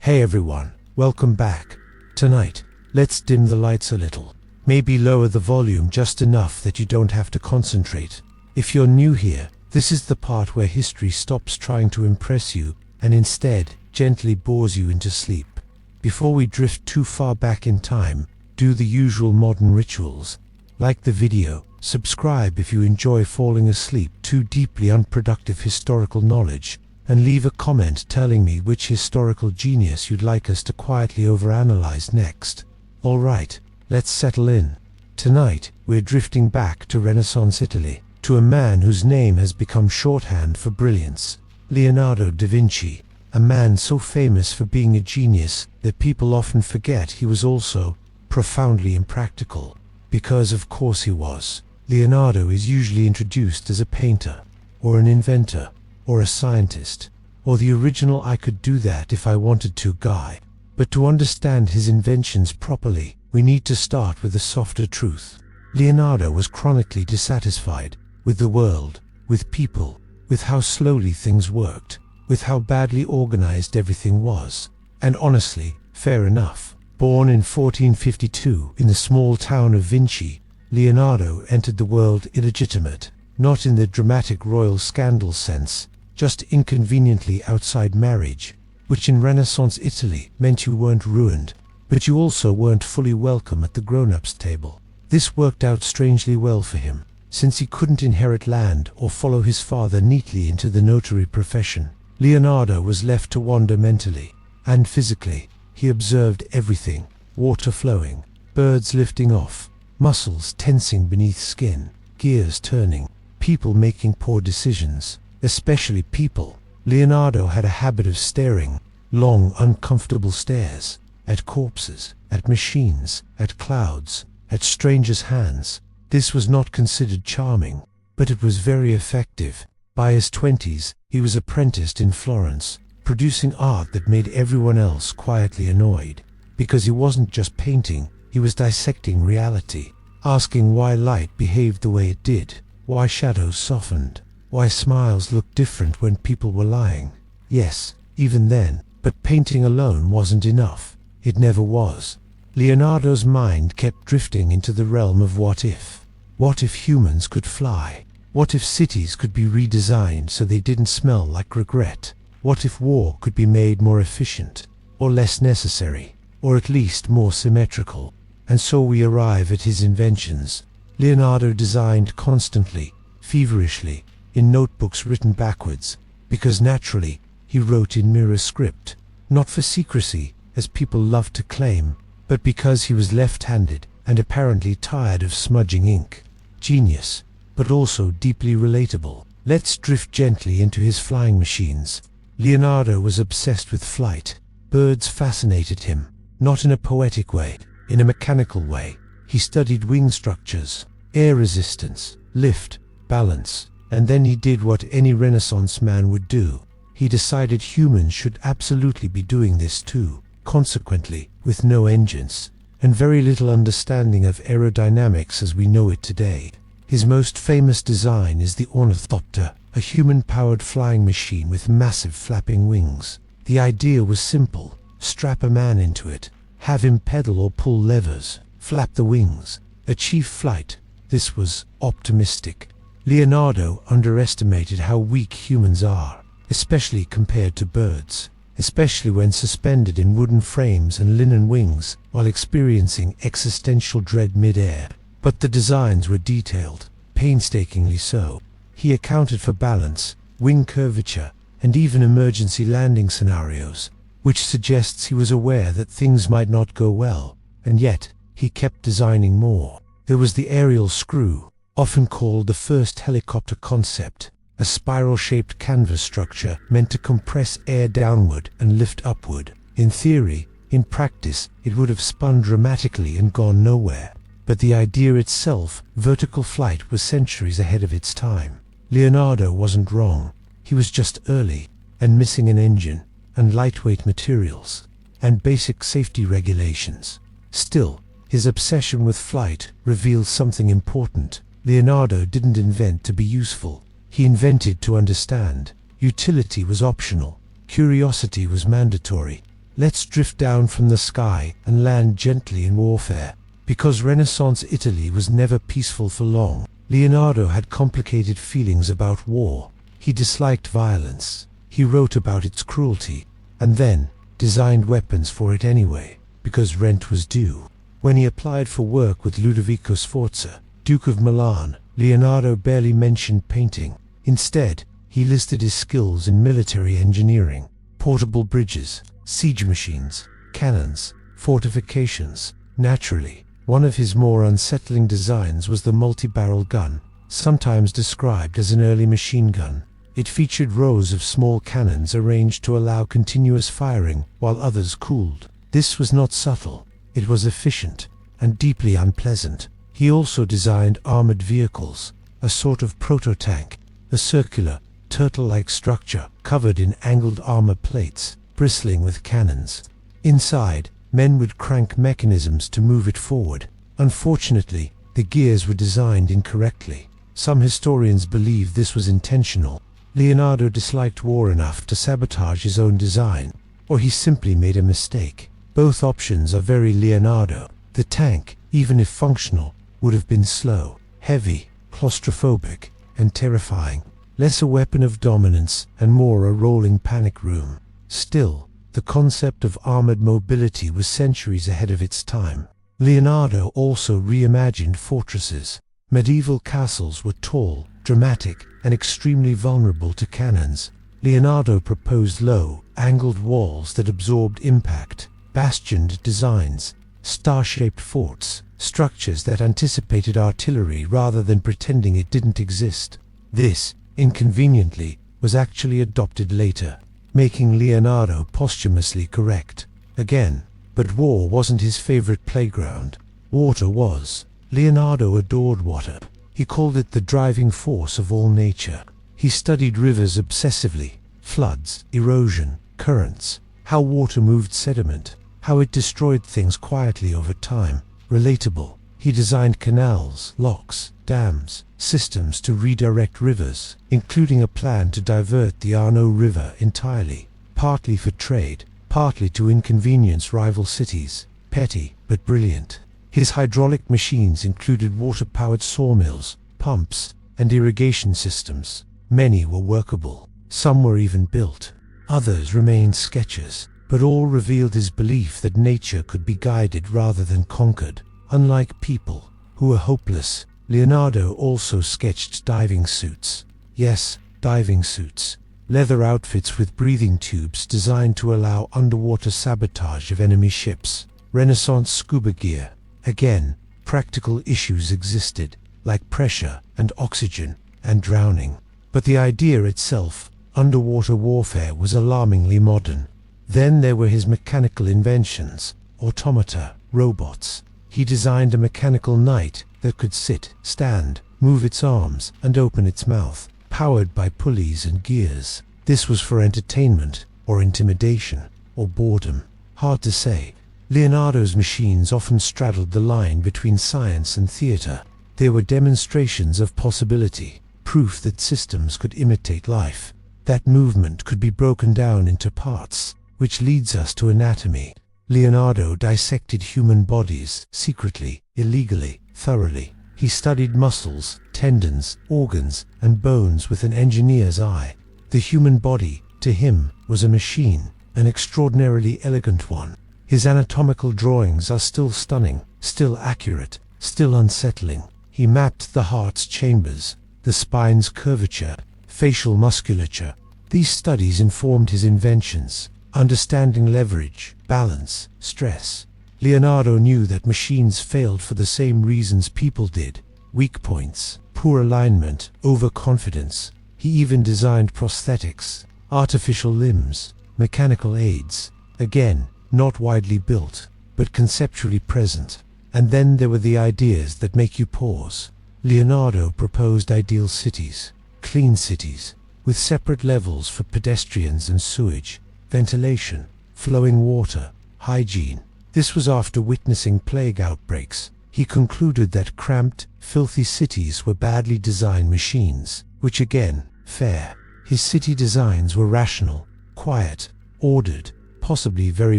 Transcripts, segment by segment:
Hey everyone, welcome back. Tonight, let's dim the lights a little. Maybe lower the volume just enough that you don't have to concentrate. If you're new here, this is the part where history stops trying to impress you and instead gently bores you into sleep. Before we drift too far back in time, do the usual modern rituals. Like the video, subscribe if you enjoy falling asleep to deeply unproductive historical knowledge, and leave a comment telling me which historical genius you'd like us to quietly overanalyze next. Alright, let's settle in. Tonight, we're drifting back to Renaissance Italy, to a man whose name has become shorthand for brilliance, Leonardo da Vinci, a man so famous for being a genius that people often forget he was also profoundly impractical. Because of course he was. Leonardo is usually introduced as a painter, or an inventor, or a scientist, or the original "I could do that if I wanted to" guy. But to understand his inventions properly, we need to start with the softer truth. Leonardo was chronically dissatisfied with the world, with people, with how slowly things worked, with how badly organized everything was. And honestly, fair enough. Born in 1452 in the small town of Vinci, Leonardo entered the world illegitimate, not in the dramatic royal scandal sense, just inconveniently outside marriage, which in Renaissance Italy meant you weren't ruined, but you also weren't fully welcome at the grown-ups table. This worked out strangely well for him, since he couldn't inherit land or follow his father neatly into the notary profession. Leonardo was left to wander mentally and physically. He observed everything: water flowing, birds lifting off, muscles tensing beneath skin, gears turning, people making poor decisions, especially people. Leonardo had a habit of staring, long, uncomfortable stares, at corpses, at machines, at clouds, at strangers' hands. This was not considered charming, but it was very effective. By his 20s, he was apprenticed in Florence, producing art that made everyone else quietly annoyed. Because he wasn't just painting, he was dissecting reality, asking why light behaved the way it did, why shadows softened, why smiles looked different when people were lying. Yes, even then, but painting alone wasn't enough. It never was. Leonardo's mind kept drifting into the realm of what if. What if humans could fly? What if cities could be redesigned so they didn't smell like regret? What if war could be made more efficient, or less necessary, or at least more symmetrical? And so we arrive at his inventions. Leonardo designed constantly, feverishly, in notebooks written backwards, because naturally he wrote in mirror script, not for secrecy, as people love to claim, but because he was left-handed and apparently tired of smudging ink. Genius, but also deeply relatable. Let's drift gently into his flying machines. Leonardo was obsessed with flight. Birds fascinated him, not in a poetic way, in a mechanical way. He studied wing structures, air resistance, lift, balance, and then he did what any Renaissance man would do. He decided humans should absolutely be doing this too. Consequently, with no engines, and very little understanding of aerodynamics as we know it today. His most famous design is the ornithopter, a human-powered flying machine with massive flapping wings. The idea was simple: strap a man into it, have him pedal or pull levers, flap the wings, achieve flight. This was optimistic. Leonardo underestimated how weak humans are, especially compared to birds, especially when suspended in wooden frames and linen wings while experiencing existential dread mid-air. But the designs were detailed, painstakingly so. He accounted for balance, wing curvature, and even emergency landing scenarios, which suggests he was aware that things might not go well, and yet he kept designing more. There was the aerial screw, often called the first helicopter concept, a spiral-shaped canvas structure meant to compress air downward and lift upward. In theory, in practice, it would have spun dramatically and gone nowhere. But the idea itself, vertical flight, was centuries ahead of its time. Leonardo wasn't wrong. He was just early, and missing an engine, and lightweight materials, and basic safety regulations. Still, his obsession with flight reveals something important. Leonardo didn't invent to be useful. He invented to understand. Utility was optional. Curiosity was mandatory. Let's drift down from the sky and land gently in warfare. Because Renaissance Italy was never peaceful for long, Leonardo had complicated feelings about war. He disliked violence. He wrote about its cruelty, and then designed weapons for it anyway, because rent was due. When he applied for work with Ludovico Sforza, Duke of Milan, Leonardo barely mentioned painting. Instead, he listed his skills in military engineering, portable bridges, siege machines, cannons, fortifications. Naturally, one of his more unsettling designs was the multi-barrel gun, sometimes described as an early machine gun. It featured rows of small cannons arranged to allow continuous firing while others cooled. This was not subtle. It was efficient and deeply unpleasant. He also designed armored vehicles, a sort of proto-tank, a circular, turtle-like structure covered in angled armor plates, bristling with cannons. Inside, men would crank mechanisms to move it forward. Unfortunately, the gears were designed incorrectly. Some historians believe this was intentional. Leonardo disliked war enough to sabotage his own design, or he simply made a mistake. Both options are very Leonardo. The tank, even if functional, would have been slow, heavy, claustrophobic, and terrifying. Less a weapon of dominance and more a rolling panic room. Still, the concept of armored mobility was centuries ahead of its time. Leonardo also reimagined fortresses. Medieval castles were tall, dramatic, and extremely vulnerable to cannons. Leonardo proposed low, angled walls that absorbed impact, bastioned designs, star-shaped forts, structures that anticipated artillery rather than pretending it didn't exist. This, inconveniently, was actually adopted later, making Leonardo posthumously correct. Again, but war wasn't his favorite playground. Water was. Leonardo adored water. He called it the driving force of all nature. He studied rivers obsessively, floods, erosion, currents, how water moved sediment, how it destroyed things quietly over time. Relatable. He designed canals, locks, dams, systems to redirect rivers, including a plan to divert the Arno River entirely, partly for trade, partly to inconvenience rival cities. Petty, but brilliant. His hydraulic machines included water-powered sawmills, pumps, and irrigation systems. Many were workable. Some were even built. Others remained sketches, but all revealed his belief that nature could be guided rather than conquered. Unlike people, who were hopeless, Leonardo also sketched diving suits. Yes, diving suits. Leather outfits with breathing tubes designed to allow underwater sabotage of enemy ships. Renaissance scuba gear. Again, practical issues existed, like pressure and oxygen and drowning. But the idea itself, underwater warfare, was alarmingly modern. Then there were his mechanical inventions, automata, robots. He designed a mechanical knight that could sit, stand, move its arms, and open its mouth, powered by pulleys and gears. This was for entertainment, or intimidation, or boredom. Hard to say. Leonardo's machines often straddled the line between science and theater. They were demonstrations of possibility, proof that systems could imitate life, that movement could be broken down into parts, which leads us to anatomy. Leonardo dissected human bodies, secretly, illegally, thoroughly. He studied muscles, tendons, organs, and bones with an engineer's eye. The human body, to him, was a machine, an extraordinarily elegant one. His anatomical drawings are still stunning, still accurate, still unsettling. He mapped the heart's chambers, the spine's curvature, facial musculature. These studies informed his inventions, understanding leverage, balance, stress. Leonardo knew that machines failed for the same reasons people did: weak points, poor alignment, overconfidence. He even designed prosthetics, artificial limbs, mechanical aids. Again, not widely built, but conceptually present. And then there were the ideas that make you pause. Leonardo proposed ideal cities, clean cities, with separate levels for pedestrians and sewage, ventilation, flowing water, hygiene. This was after witnessing plague outbreaks. He concluded that cramped, filthy cities were badly designed machines, which again, fair. His city designs were rational, quiet, ordered, possibly very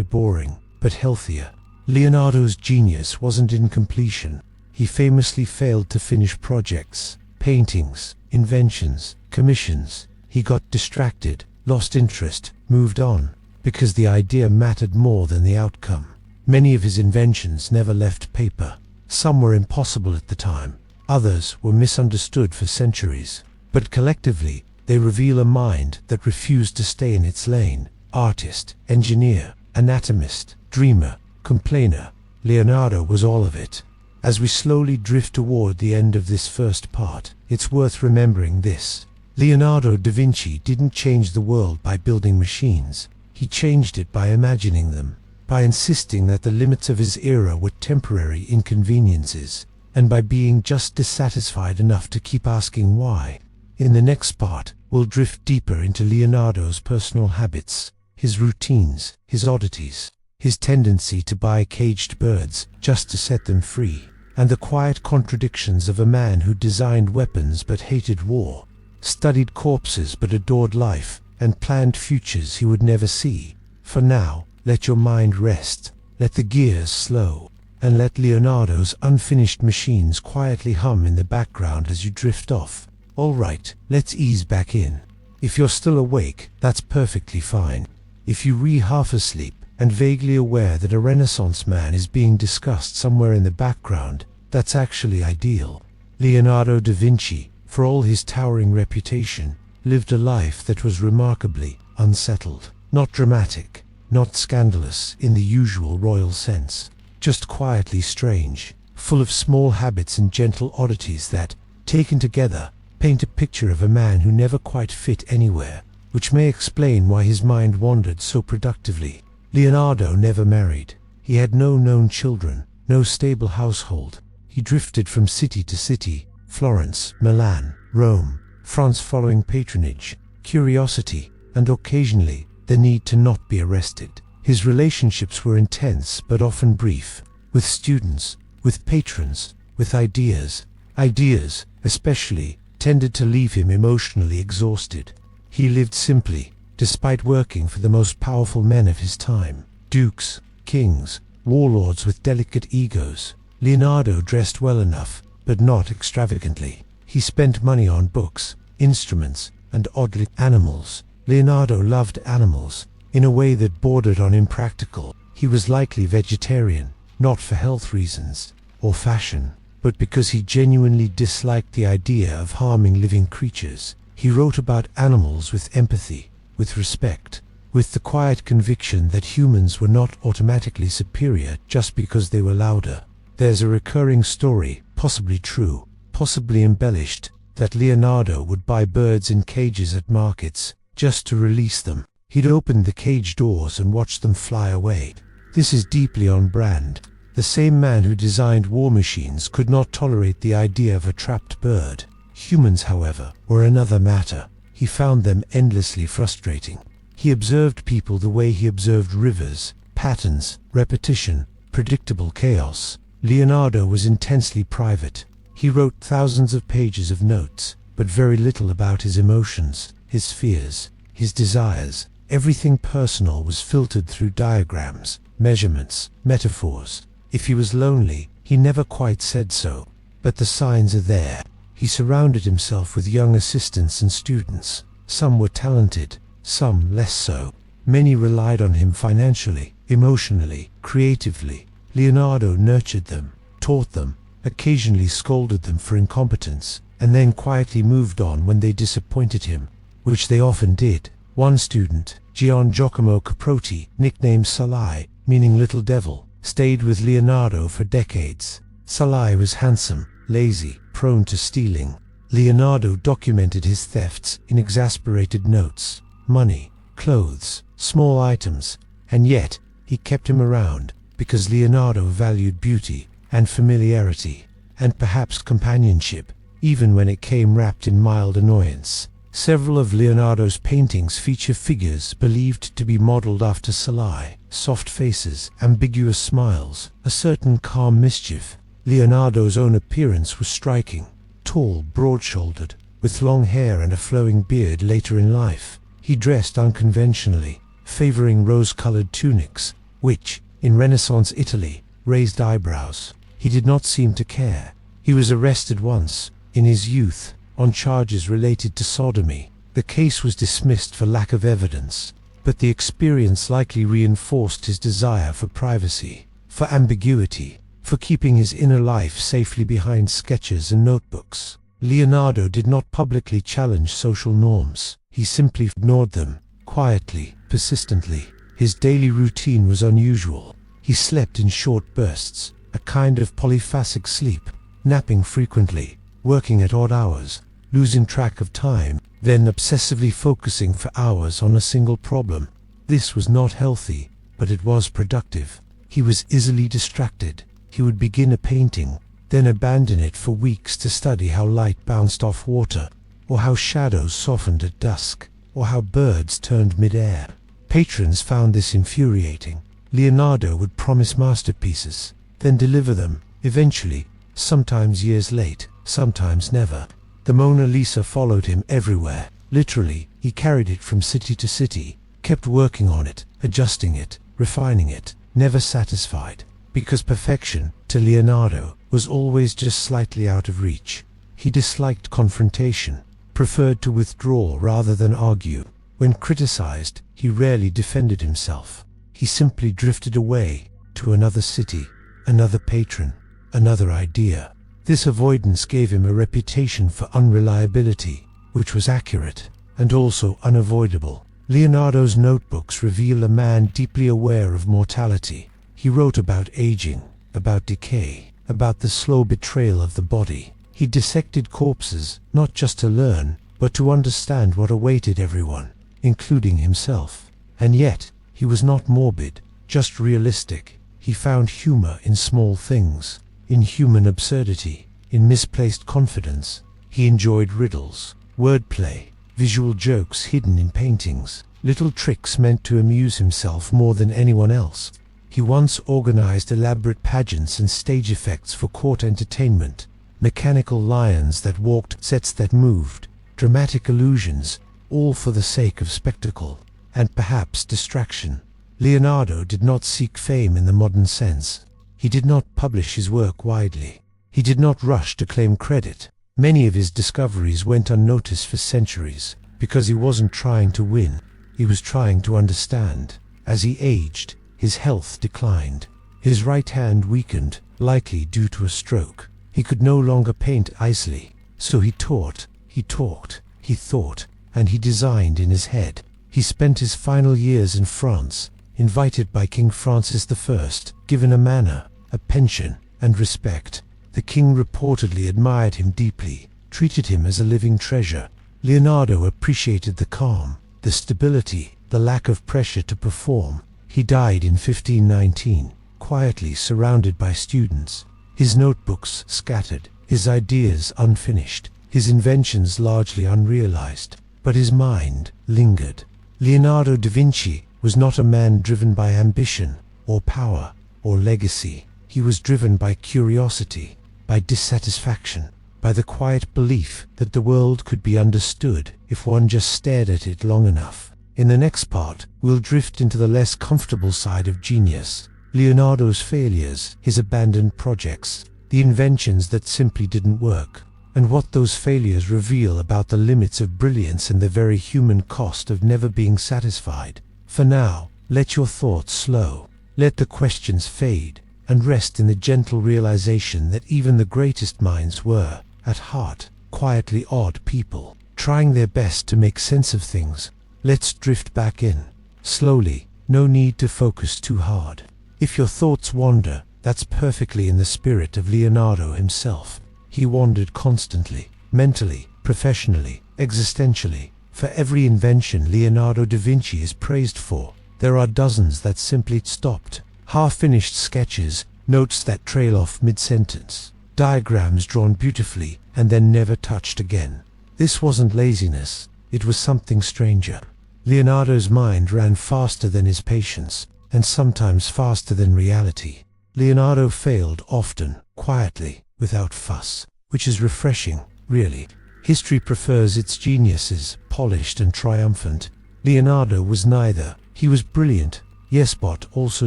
boring, but healthier. Leonardo's genius wasn't in completion. He famously failed to finish projects, paintings, inventions, commissions. He got distracted, lost interest, moved on, because the idea mattered more than the outcome. Many of his inventions never left paper. Some were impossible at the time. Others were misunderstood for centuries. But collectively, they reveal a mind that refused to stay in its lane. Artist, engineer, anatomist, dreamer, complainer. Leonardo was all of it. As we slowly drift toward the end of this first part, it's worth remembering this. Leonardo da Vinci didn't change the world by building machines. He changed it by imagining them, by insisting that the limits of his era were temporary inconveniences, and by being just dissatisfied enough to keep asking why. In the next part, we'll drift deeper into Leonardo's personal habits, his routines, his oddities, his tendency to buy caged birds just to set them free, and the quiet contradictions of a man who designed weapons but hated war, studied corpses but adored life, and planned futures he would never see. For now, let your mind rest, let the gears slow, and let Leonardo's unfinished machines quietly hum in the background as you drift off. All right, let's ease back in. If you're still awake, that's perfectly fine. If you half asleep, and vaguely aware that a Renaissance man is being discussed somewhere in the background, that's actually ideal. Leonardo da Vinci, for all his towering reputation, lived a life that was remarkably unsettled. Not dramatic, not scandalous in the usual royal sense, just quietly strange, full of small habits and gentle oddities that, taken together, paint a picture of a man who never quite fit anywhere, which may explain why his mind wandered so productively. Leonardo never married. He had no known children, no stable household. He drifted from city to city, Florence, Milan, Rome, France, following patronage, curiosity, and occasionally the need to not be arrested. His relationships were intense but often brief, with students, with patrons, with ideas. Ideas, especially, tended to leave him emotionally exhausted. He lived simply, despite working for the most powerful men of his time, dukes, kings, warlords with delicate egos. Leonardo dressed well enough, but not extravagantly. He spent money on books, instruments, and oddly animals. Leonardo loved animals, in a way that bordered on impractical. He was likely vegetarian, not for health reasons, or fashion, but because he genuinely disliked the idea of harming living creatures. He wrote about animals with empathy, with respect, with the quiet conviction that humans were not automatically superior just because they were louder. There's a recurring story, possibly true, possibly embellished, that Leonardo would buy birds in cages at markets, just to release them. He'd open the cage doors and watch them fly away. This is deeply on brand. The same man who designed war machines could not tolerate the idea of a trapped bird. Humans, however, were another matter. He found them endlessly frustrating. He observed people the way he observed rivers, patterns, repetition, predictable chaos. Leonardo was intensely private. He wrote thousands of pages of notes, but very little about his emotions, his fears, his desires. Everything personal was filtered through diagrams, measurements, metaphors. If he was lonely, he never quite said so, but the signs are there. He surrounded himself with young assistants and students. Some were talented, some less so. Many relied on him financially, emotionally, creatively. Leonardo nurtured them, taught them, occasionally scolded them for incompetence, and then quietly moved on when they disappointed him, which they often did. One student, Giacomo Caprotti, nicknamed Salai, meaning Little Devil, stayed with Leonardo for decades. Salai was handsome, lazy, prone to stealing. Leonardo documented his thefts in exasperated notes: money, clothes, small items, and yet he kept him around because Leonardo valued beauty and familiarity, and perhaps companionship, even when it came wrapped in mild annoyance. Several of Leonardo's paintings feature figures believed to be modeled after Salai: soft faces, ambiguous smiles, a certain calm mischief. Leonardo's own appearance was striking: tall, broad-shouldered, with long hair and a flowing beard later in life. He dressed unconventionally, favoring rose-colored tunics, which, in Renaissance Italy, raised eyebrows. He did not seem to care. He was arrested once, in his youth, on charges related to sodomy. The case was dismissed for lack of evidence, but the experience likely reinforced his desire for privacy, for ambiguity, for keeping his inner life safely behind sketches and notebooks. Leonardo did not publicly challenge social norms. He simply ignored them, quietly, persistently. His daily routine was unusual. He slept in short bursts, a kind of polyphasic sleep, napping frequently, working at odd hours, losing track of time, then obsessively focusing for hours on a single problem. This was not healthy, but it was productive. He was easily distracted. He would begin a painting, then abandon it for weeks to study how light bounced off water, or how shadows softened at dusk, or how birds turned mid-air. Patrons found this infuriating. Leonardo would promise masterpieces, then deliver them, eventually, sometimes years late, sometimes never. The Mona Lisa followed him everywhere. Literally, he carried it from city to city, kept working on it, adjusting it, refining it, never satisfied. Because perfection, to Leonardo, was always just slightly out of reach. He disliked confrontation, preferred to withdraw rather than argue. When criticized, he rarely defended himself. He simply drifted away, to another city, another patron, another idea. This avoidance gave him a reputation for unreliability, which was accurate, and also unavoidable. Leonardo's notebooks reveal a man deeply aware of mortality. He wrote about aging, about decay, about the slow betrayal of the body. He dissected corpses, not just to learn, but to understand what awaited everyone, including himself. And yet, he was not morbid, just realistic. He found humor in small things, in human absurdity, in misplaced confidence. He enjoyed riddles, wordplay, visual jokes hidden in paintings, little tricks meant to amuse himself more than anyone else. He once organized elaborate pageants and stage effects for court entertainment, mechanical lions that walked, sets that moved, dramatic illusions, all for the sake of spectacle, and perhaps distraction. Leonardo did not seek fame in the modern sense. He did not publish his work widely. He did not rush to claim credit. Many of his discoveries went unnoticed for centuries, because he wasn't trying to win. He was trying to understand. As he aged, his health declined. His right hand weakened, likely due to a stroke. He could no longer paint easily, so he taught, he talked, he thought, and he designed in his head. He spent his final years in France, invited by King Francis I, given a manor, a pension, and respect. The king reportedly admired him deeply, treated him as a living treasure. Leonardo appreciated the calm, the stability, the lack of pressure to perform. He died in 1519, quietly surrounded by students, his notebooks scattered, his ideas unfinished, his inventions largely unrealized, but his mind lingered. Leonardo da Vinci was not a man driven by ambition, or power, or legacy. He was driven by curiosity, by dissatisfaction, by the quiet belief that the world could be understood if one just stared at it long enough. In the next part, we'll drift into the less comfortable side of genius. Leonardo's failures, his abandoned projects, the inventions that simply didn't work, and what those failures reveal about the limits of brilliance and the very human cost of never being satisfied. For now, let your thoughts slow, let the questions fade, and rest in the gentle realization that even the greatest minds were, at heart, quietly odd people, trying their best to make sense of things. Let's drift back in, slowly, no need to focus too hard. If your thoughts wander, that's perfectly in the spirit of Leonardo himself. He wandered constantly, mentally, professionally, existentially. For every invention Leonardo da Vinci is praised for, there are dozens that simply stopped. Half-finished sketches, notes that trail off mid-sentence, diagrams drawn beautifully and then never touched again. This wasn't laziness, it was something stranger. Leonardo's mind ran faster than his patience, and sometimes faster than reality. Leonardo failed often, quietly, without fuss, which is refreshing, really. History prefers its geniuses, polished and triumphant. Leonardo was neither. He was brilliant, yes, but also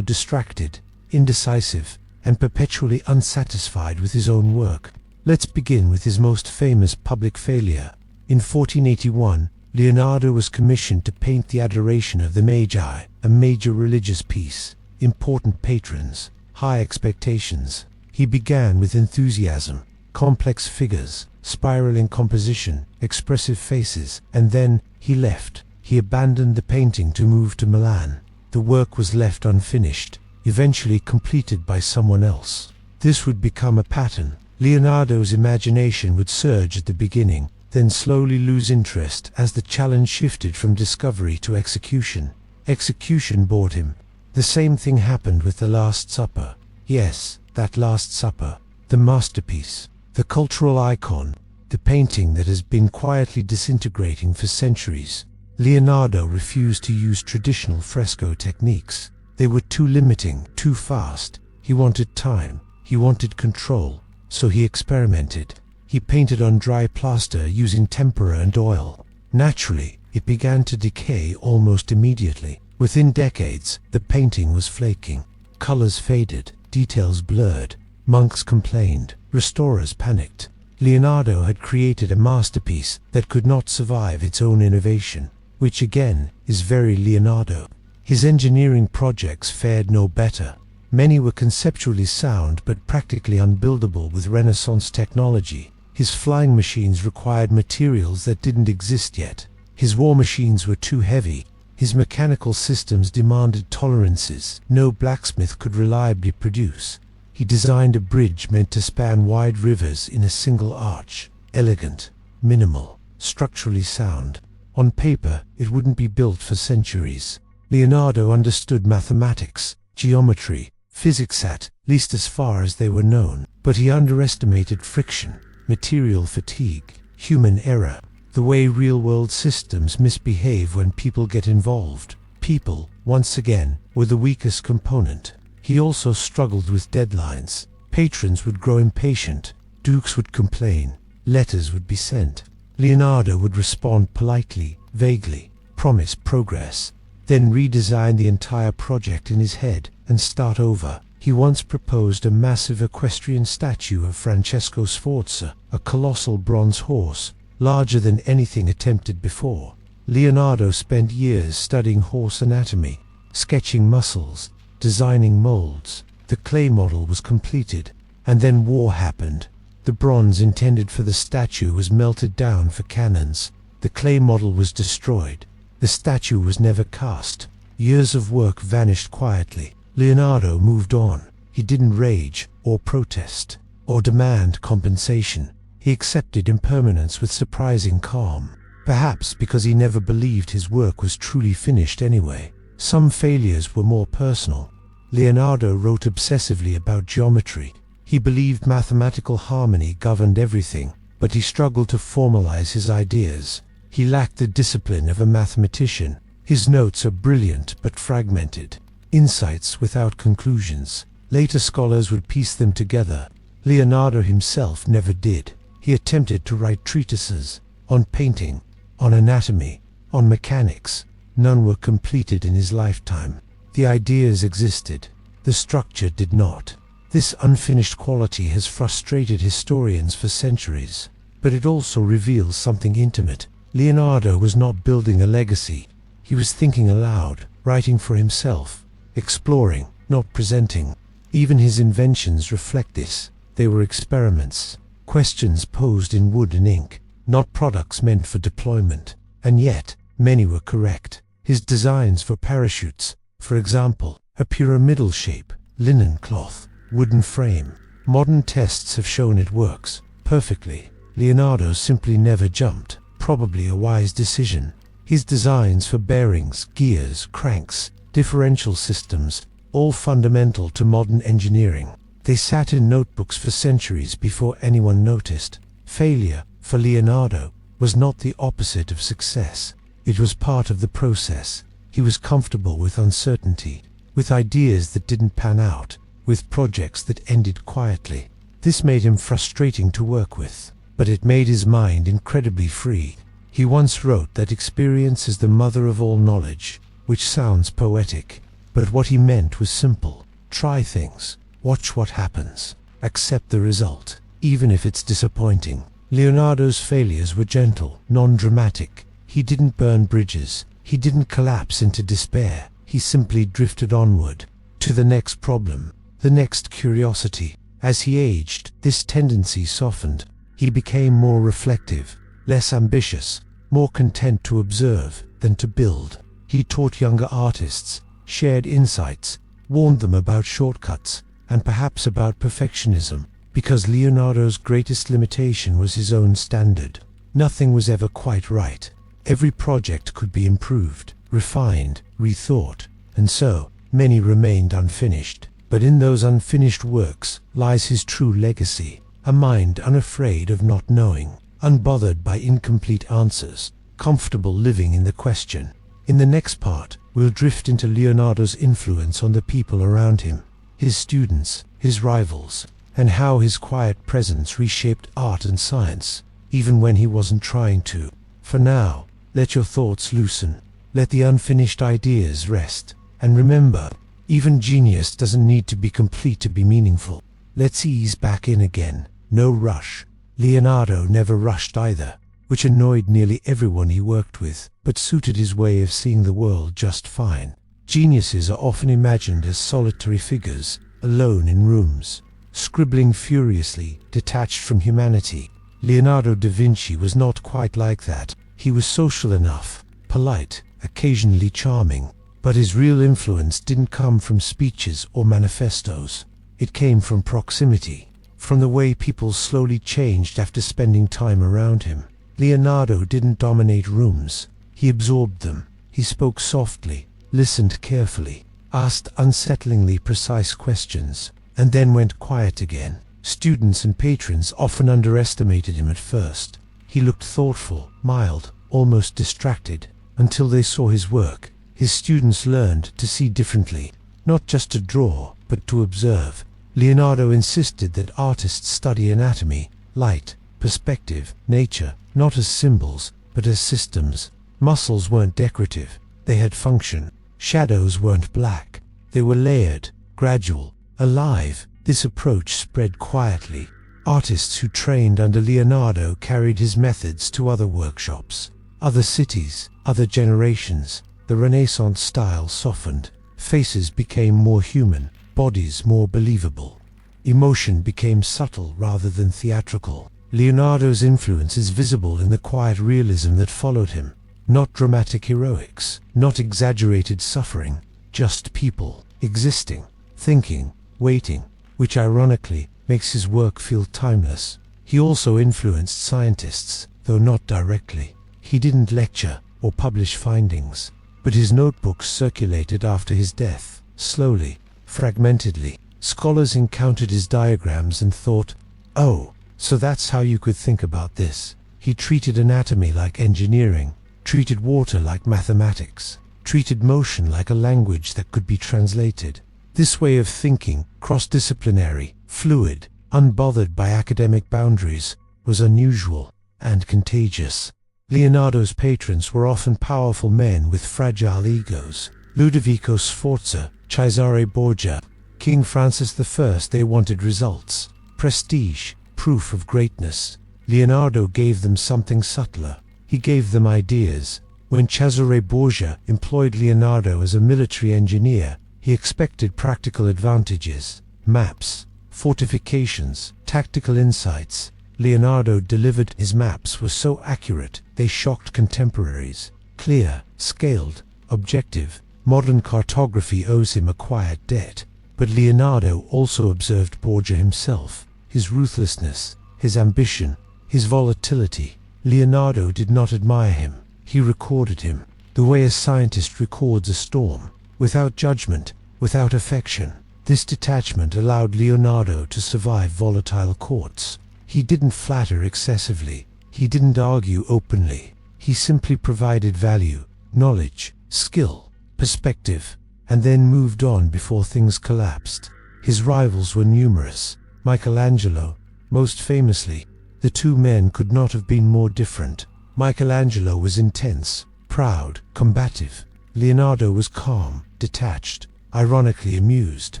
distracted, indecisive, and perpetually unsatisfied with his own work. Let's begin with his most famous public failure. In 1481, Leonardo was commissioned to paint the Adoration of the Magi, a major religious piece. Important patrons, high expectations. He began with enthusiasm, complex figures, spiraling composition, expressive faces, and then he left. He abandoned the painting to move to Milan. The work was left unfinished, eventually completed by someone else. This would become a pattern. Leonardo's imagination would surge at the beginning, then slowly lose interest as the challenge shifted from discovery to execution. Execution bored him. The same thing happened with the Last Supper. Yes, that Last Supper. The masterpiece. The cultural icon. The painting that has been quietly disintegrating for centuries. Leonardo refused to use traditional fresco techniques. They were too limiting, too fast. He wanted time. He wanted control. So he experimented. He painted on dry plaster using tempera and oil. Naturally, it began to decay almost immediately. Within decades, the painting was flaking. Colors faded, details blurred. Monks complained, restorers panicked. Leonardo had created a masterpiece that could not survive its own innovation, which again is very Leonardo. His engineering projects fared no better. Many were conceptually sound but practically unbuildable with Renaissance technology. His flying machines required materials that didn't exist yet. His war machines were too heavy. His mechanical systems demanded tolerances no blacksmith could reliably produce. He designed a bridge meant to span wide rivers in a single arch. Elegant, minimal, structurally sound. On paper, it wouldn't be built for centuries. Leonardo understood mathematics, geometry, physics at least as far as they were known, but he underestimated friction, material fatigue, human error, the way real-world systems misbehave when people get involved. People, once again, were the weakest component. He also struggled with deadlines. Patrons would grow impatient, dukes would complain, letters would be sent. Leonardo would respond politely, vaguely, promise progress, then redesign the entire project in his head and start over. He once proposed a massive equestrian statue of Francesco Sforza, a colossal bronze horse, larger than anything attempted before. Leonardo spent years studying horse anatomy, sketching muscles, designing molds. The clay model was completed, and then war happened. The bronze intended for the statue was melted down for cannons. The clay model was destroyed. The statue was never cast. Years of work vanished quietly. Leonardo moved on. He didn't rage, or protest, or demand compensation. He accepted impermanence with surprising calm. Perhaps because he never believed his work was truly finished anyway. Some failures were more personal. Leonardo wrote obsessively about geometry. He believed mathematical harmony governed everything, but he struggled to formalize his ideas. He lacked the discipline of a mathematician. His notes are brilliant but fragmented. Insights without conclusions. Later scholars would piece them together. Leonardo himself never did. He attempted to write treatises on painting, on anatomy, on mechanics. None were completed in his lifetime. The ideas existed. The structure did not. This unfinished quality has frustrated historians for centuries. But it also reveals something intimate. Leonardo was not building a legacy. He was thinking aloud, writing for himself, exploring, not presenting. Even his inventions reflect this. They were experiments, questions posed in wood and ink, not products meant for deployment. And yet, many were correct. His designs for parachutes, for example, a pyramidal shape, linen cloth, wooden frame. Modern tests have shown it works perfectly. Leonardo simply never jumped, probably a wise decision. His designs for bearings, gears, cranks, differential systems, all fundamental to modern engineering. They sat in notebooks for centuries before anyone noticed. Failure, for Leonardo, was not the opposite of success. It was part of the process. He was comfortable with uncertainty, with ideas that didn't pan out, with projects that ended quietly. This made him frustrating to work with, but it made his mind incredibly free. He once wrote that experience is the mother of all knowledge. which sounds poetic, but what he meant was simple. Try things, watch what happens, accept the result, even if it's disappointing. Leonardo's failures were gentle, non-dramatic. He didn't burn bridges, he didn't collapse into despair, he simply drifted onward, to the next problem, the next curiosity. As he aged, this tendency softened. He became more reflective, less ambitious, more content to observe than to build. He taught younger artists, shared insights, warned them about shortcuts, and perhaps about perfectionism, because Leonardo's greatest limitation was his own standard. Nothing was ever quite right. Every project could be improved, refined, rethought, and so many remained unfinished. But in those unfinished works lies his true legacy, a mind unafraid of not knowing, unbothered by incomplete answers, comfortable living in the question. In the next part, we'll drift into Leonardo's influence on the people around him, his students, his rivals, and how his quiet presence reshaped art and science, even when he wasn't trying to. For now, let your thoughts loosen, let the unfinished ideas rest, and remember, even genius doesn't need to be complete to be meaningful. Let's ease back in again, no rush. Leonardo never rushed either, which annoyed nearly everyone he worked with, but suited his way of seeing the world just fine. Geniuses are often imagined as solitary figures, alone in rooms, scribbling furiously, detached from humanity. Leonardo da Vinci was not quite like that. He was social enough, polite, occasionally charming, but his real influence didn't come from speeches or manifestos. It came from proximity, from the way people slowly changed after spending time around him. Leonardo didn't dominate rooms, he absorbed them. He spoke softly, listened carefully, asked unsettlingly precise questions, and then went quiet again. Students and patrons often underestimated him at first. He looked thoughtful, mild, almost distracted, until they saw his work. His students learned to see differently, not just to draw, but to observe. Leonardo insisted that artists study anatomy, light, perspective, nature, not as symbols, but as systems. Muscles weren't decorative, they had function. Shadows weren't black, they were layered, gradual, alive. This approach spread quietly. Artists who trained under Leonardo carried his methods to other workshops, other cities, other generations. The Renaissance style softened. Faces became more human, bodies more believable. Emotion became subtle rather than theatrical. Leonardo's influence is visible in the quiet realism that followed him. Not dramatic heroics, not exaggerated suffering, just people, existing, thinking, waiting, which ironically makes his work feel timeless. He also influenced scientists, though not directly. He didn't lecture or publish findings, but his notebooks circulated after his death, slowly, fragmentedly. Scholars encountered his diagrams and thought, oh, so that's how you could think about this. He treated anatomy like engineering, treated water like mathematics, treated motion like a language that could be translated. This way of thinking, cross-disciplinary, fluid, unbothered by academic boundaries, was unusual and contagious. Leonardo's patrons were often powerful men with fragile egos. Ludovico Sforza, Cesare Borgia, King Francis I. They wanted results, prestige, proof of greatness. Leonardo gave them something subtler. He gave them ideas. When Cesare Borgia employed Leonardo as a military engineer, he expected practical advantages, maps, fortifications, tactical insights. Leonardo delivered. His maps were so accurate, they shocked contemporaries. Clear, scaled, objective. Modern cartography owes him a quiet debt. But Leonardo also observed Borgia himself, his ruthlessness, his ambition, his volatility. Leonardo did not admire him, he recorded him, the way a scientist records a storm, without judgment, without affection. This detachment allowed Leonardo to survive volatile courts. He didn't flatter excessively, he didn't argue openly, he simply provided value, knowledge, skill, perspective, and then moved on before things collapsed. His rivals were numerous. Michelangelo, most famously. The two men could not have been more different. Michelangelo was intense, proud, combative. Leonardo was calm, detached, ironically amused.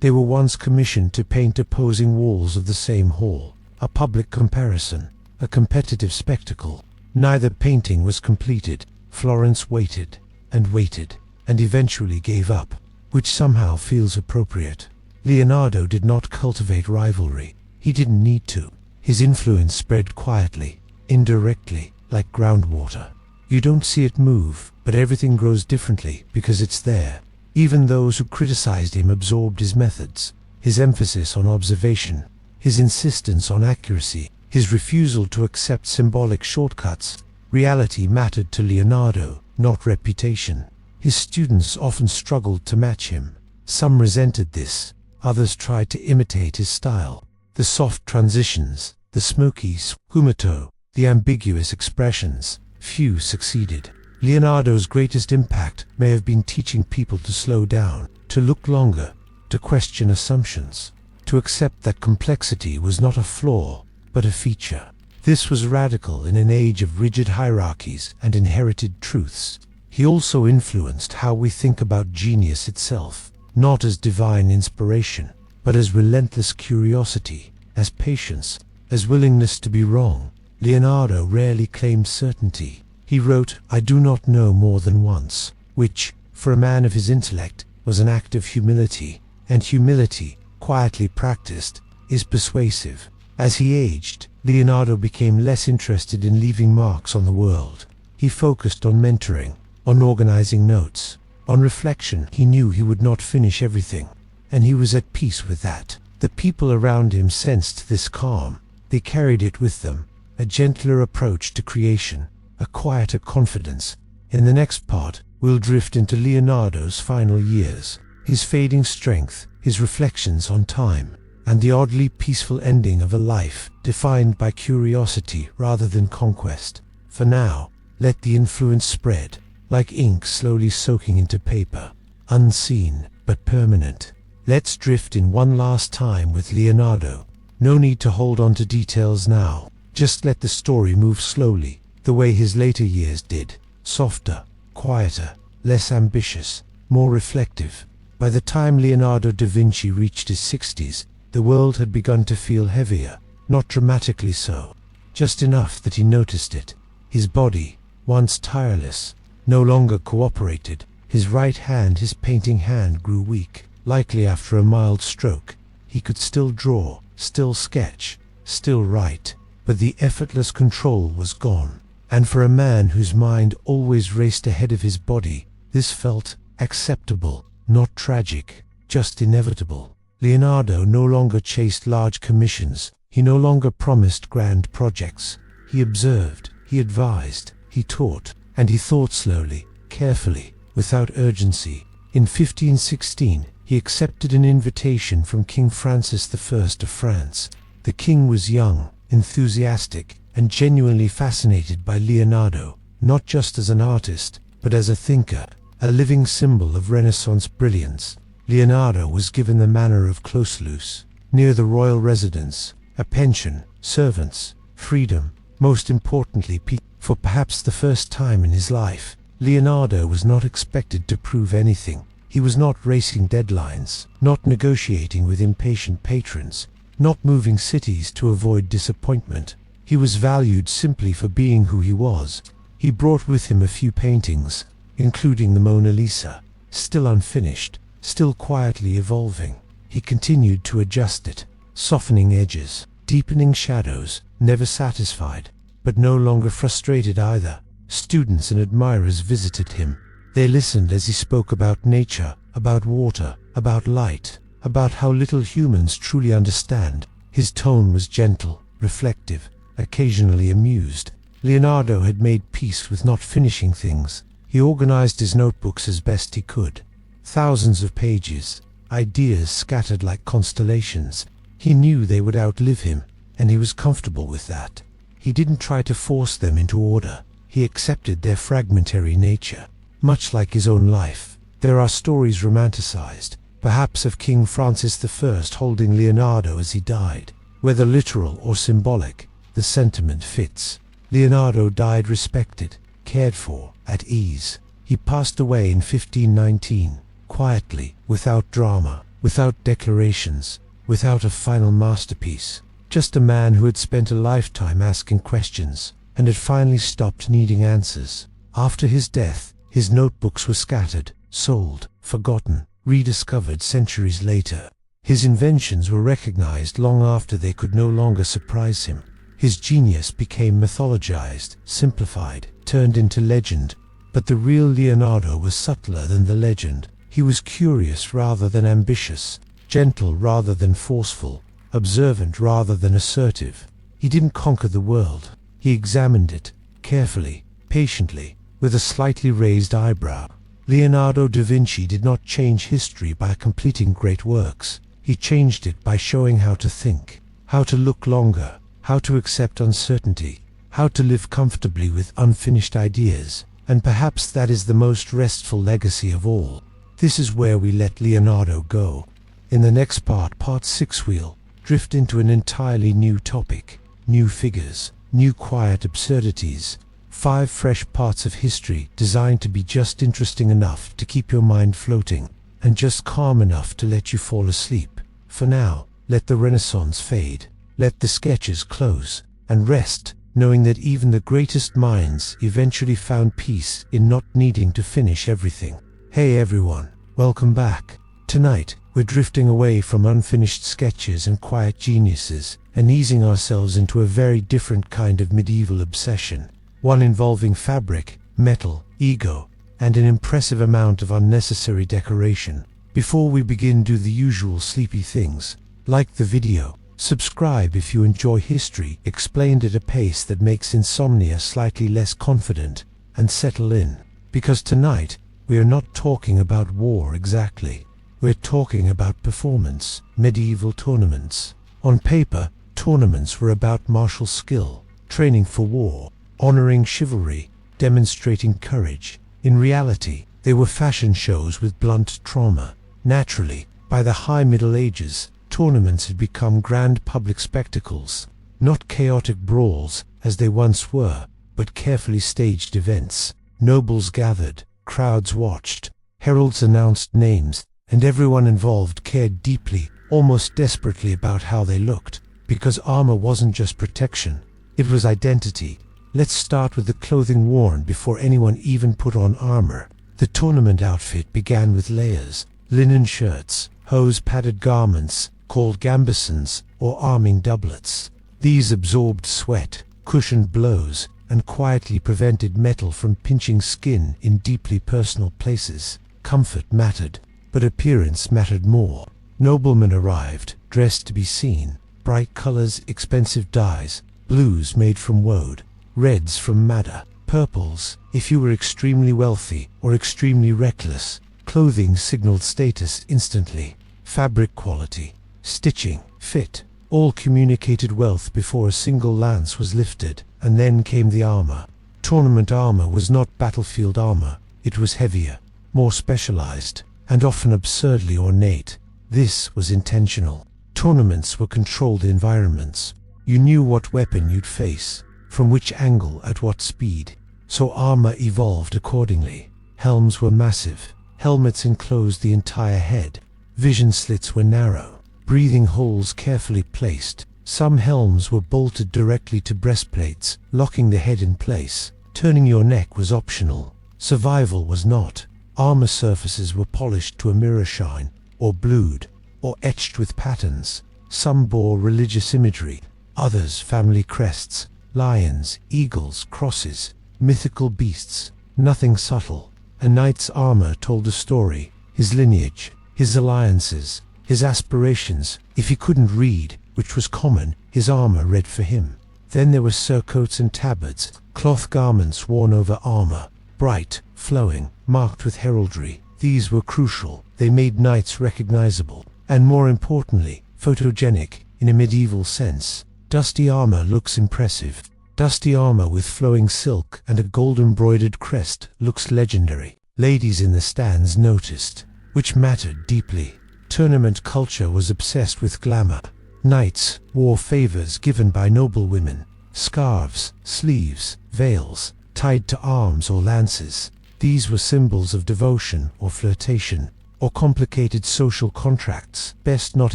They were once commissioned to paint opposing walls of the same hall, a public comparison, a competitive spectacle. Neither painting was completed. Florence waited, and waited, and eventually gave up, which somehow feels appropriate. Leonardo did not cultivate rivalry. He didn't need to. His influence spread quietly, indirectly, like groundwater. You don't see it move, but everything grows differently because it's there. Even those who criticized him absorbed his methods, his emphasis on observation, his insistence on accuracy, his refusal to accept symbolic shortcuts. Reality mattered to Leonardo, not reputation. His students often struggled to match him. Some resented this, others tried to imitate his style. The soft transitions, the smoky sfumato, the ambiguous expressions. Few succeeded. Leonardo's greatest impact may have been teaching people to slow down, to look longer, to question assumptions, to accept that complexity was not a flaw, but a feature. This was radical in an age of rigid hierarchies and inherited truths. He also influenced how we think about genius itself, not as divine inspiration, but as relentless curiosity, as patience, as willingness to be wrong. Leonardo rarely claimed certainty. He wrote, "I do not know," more than once, which, for a man of his intellect, was an act of humility, and humility, quietly practiced, is persuasive. As he aged, Leonardo became less interested in leaving marks on the world. He focused on mentoring, on organizing notes, on reflection. He knew he would not finish everything, and he was at peace with that. The people around him sensed this calm. They carried it with them, a gentler approach to creation, a quieter confidence. In the next part, we'll drift into Leonardo's final years, his fading strength, his reflections on time, and the oddly peaceful ending of a life defined by curiosity rather than conquest. For now, let the influence spread, like ink slowly soaking into paper, unseen but permanent. Let's drift in one last time with Leonardo. No need to hold on to details now. Just let the story move slowly, the way his later years did. Softer, quieter, less ambitious, more reflective. By the time Leonardo da Vinci reached his 60s, the world had begun to feel heavier, not dramatically so, just enough that he noticed it. His body, once tireless, no longer cooperated. His right hand, his painting hand, grew weak, likely after a mild stroke. He could still draw, still sketch, still write, but the effortless control was gone. And for a man whose mind always raced ahead of his body, this felt acceptable, not tragic, just inevitable. Leonardo no longer chased large commissions. He no longer promised grand projects. He observed, he advised, he taught, and he thought slowly, carefully, without urgency. In 1516, he accepted an invitation from King Francis I of France. The king was young, enthusiastic, and genuinely fascinated by Leonardo, not just as an artist, but as a thinker, a living symbol of Renaissance brilliance. Leonardo was given the manor of Closeleuce, near the royal residence, a pension, servants, freedom, most importantly peace. For perhaps the first time in his life, Leonardo was not expected to prove anything. He was not racing deadlines, not negotiating with impatient patrons, not moving cities to avoid disappointment. He was valued simply for being who he was. He brought with him a few paintings, including the Mona Lisa, still unfinished, still quietly evolving. He continued to adjust it, softening edges, deepening shadows, never satisfied, but no longer frustrated either. Students and admirers visited him. They listened as he spoke about nature, about water, about light, about how little humans truly understand. His tone was gentle, reflective, occasionally amused. Leonardo had made peace with not finishing things. He organized his notebooks as best he could. Thousands of pages, ideas scattered like constellations. He knew they would outlive him, and he was comfortable with that. He didn't try to force them into order. He accepted their fragmentary nature. Much like his own life, there are stories romanticized, perhaps of King Francis I holding Leonardo as he died. Whether literal or symbolic, the sentiment fits. Leonardo died respected, cared for, at ease. He passed away in 1519, quietly, without drama, without declarations, without a final masterpiece. Just a man who had spent a lifetime asking questions, and had finally stopped needing answers. After his death, his notebooks were scattered, sold, forgotten, rediscovered centuries later. His inventions were recognized long after they could no longer surprise him. His genius became mythologized, simplified, turned into legend. But the real Leonardo was subtler than the legend. He was curious rather than ambitious, gentle rather than forceful, observant rather than assertive. He didn't conquer the world. He examined it, carefully, patiently, with a slightly raised eyebrow. Leonardo da Vinci did not change history by completing great works. He changed it by showing how to think, how to look longer, how to accept uncertainty, how to live comfortably with unfinished ideas. And perhaps that is the most restful legacy of all. This is where we let Leonardo go. In the next part 6, we'll drift into an entirely new topic, new figures, new quiet absurdities, 5 fresh parts of history designed to be just interesting enough to keep your mind floating, and just calm enough to let you fall asleep. For now, let the Renaissance fade, let the sketches close, and rest, knowing that even the greatest minds eventually found peace in not needing to finish everything. Hey everyone, welcome back. Tonight, we're drifting away from unfinished sketches and quiet geniuses, and easing ourselves into a very different kind of medieval obsession. One involving fabric, metal, ego, and an impressive amount of unnecessary decoration. Before we begin, do the usual sleepy things. Like the video. Subscribe if you enjoy history explained at a pace that makes insomnia slightly less confident, and settle in. Because tonight, we are not talking about war exactly. We're talking about performance, medieval tournaments. On paper, tournaments were about martial skill, training for war, honoring chivalry, demonstrating courage. In reality, they were fashion shows with blunt trauma. Naturally, by the High Middle Ages, tournaments had become grand public spectacles, not chaotic brawls as they once were, but carefully staged events. Nobles gathered, crowds watched, heralds announced names, and everyone involved cared deeply, almost desperately about how they looked, because armor wasn't just protection, it was identity. Let's start with the clothing worn before anyone even put on armor. The tournament outfit began with layers, linen shirts, hose-padded garments, called gambesons or arming doublets. These absorbed sweat, cushioned blows, and quietly prevented metal from pinching skin in deeply personal places. Comfort mattered, but appearance mattered more. Noblemen arrived, dressed to be seen. Bright colors, expensive dyes, blues made from woad, reds from madder, purples if you were extremely wealthy or extremely reckless. Clothing signaled status instantly. Fabric quality, stitching, fit, all communicated wealth before a single lance was lifted, and then came the armor. Tournament armor was not battlefield armor, it was heavier, more specialized, and often absurdly ornate. This was intentional. Tournaments were controlled environments. You knew what weapon you'd face, from which angle at what speed, so armor evolved accordingly. Helms were massive, helmets enclosed the entire head, vision slits were narrow, breathing holes carefully placed. Some helms were bolted directly to breastplates, locking the head in place. Turning your neck was optional. Survival was not. Armor surfaces were polished to a mirror shine, or blued, or etched with patterns. Some bore religious imagery, others family crests, lions, eagles, crosses, mythical beasts. Nothing subtle. A knight's armor told a story, his lineage, his alliances, his aspirations. If he couldn't read, which was common, his armor read for him. Then there were surcoats and tabards, cloth garments worn over armor, bright, flowing, marked with heraldry. These were crucial. They made knights recognizable, and more importantly, photogenic, in a medieval sense. Dusty armor looks impressive. Dusty armor with flowing silk and a gold-embroidered crest looks legendary. Ladies in the stands noticed, which mattered deeply. Tournament culture was obsessed with glamour. Knights wore favors given by noble women, scarves, sleeves, veils, tied to arms or lances. These were symbols of devotion or flirtation, or complicated social contracts, best not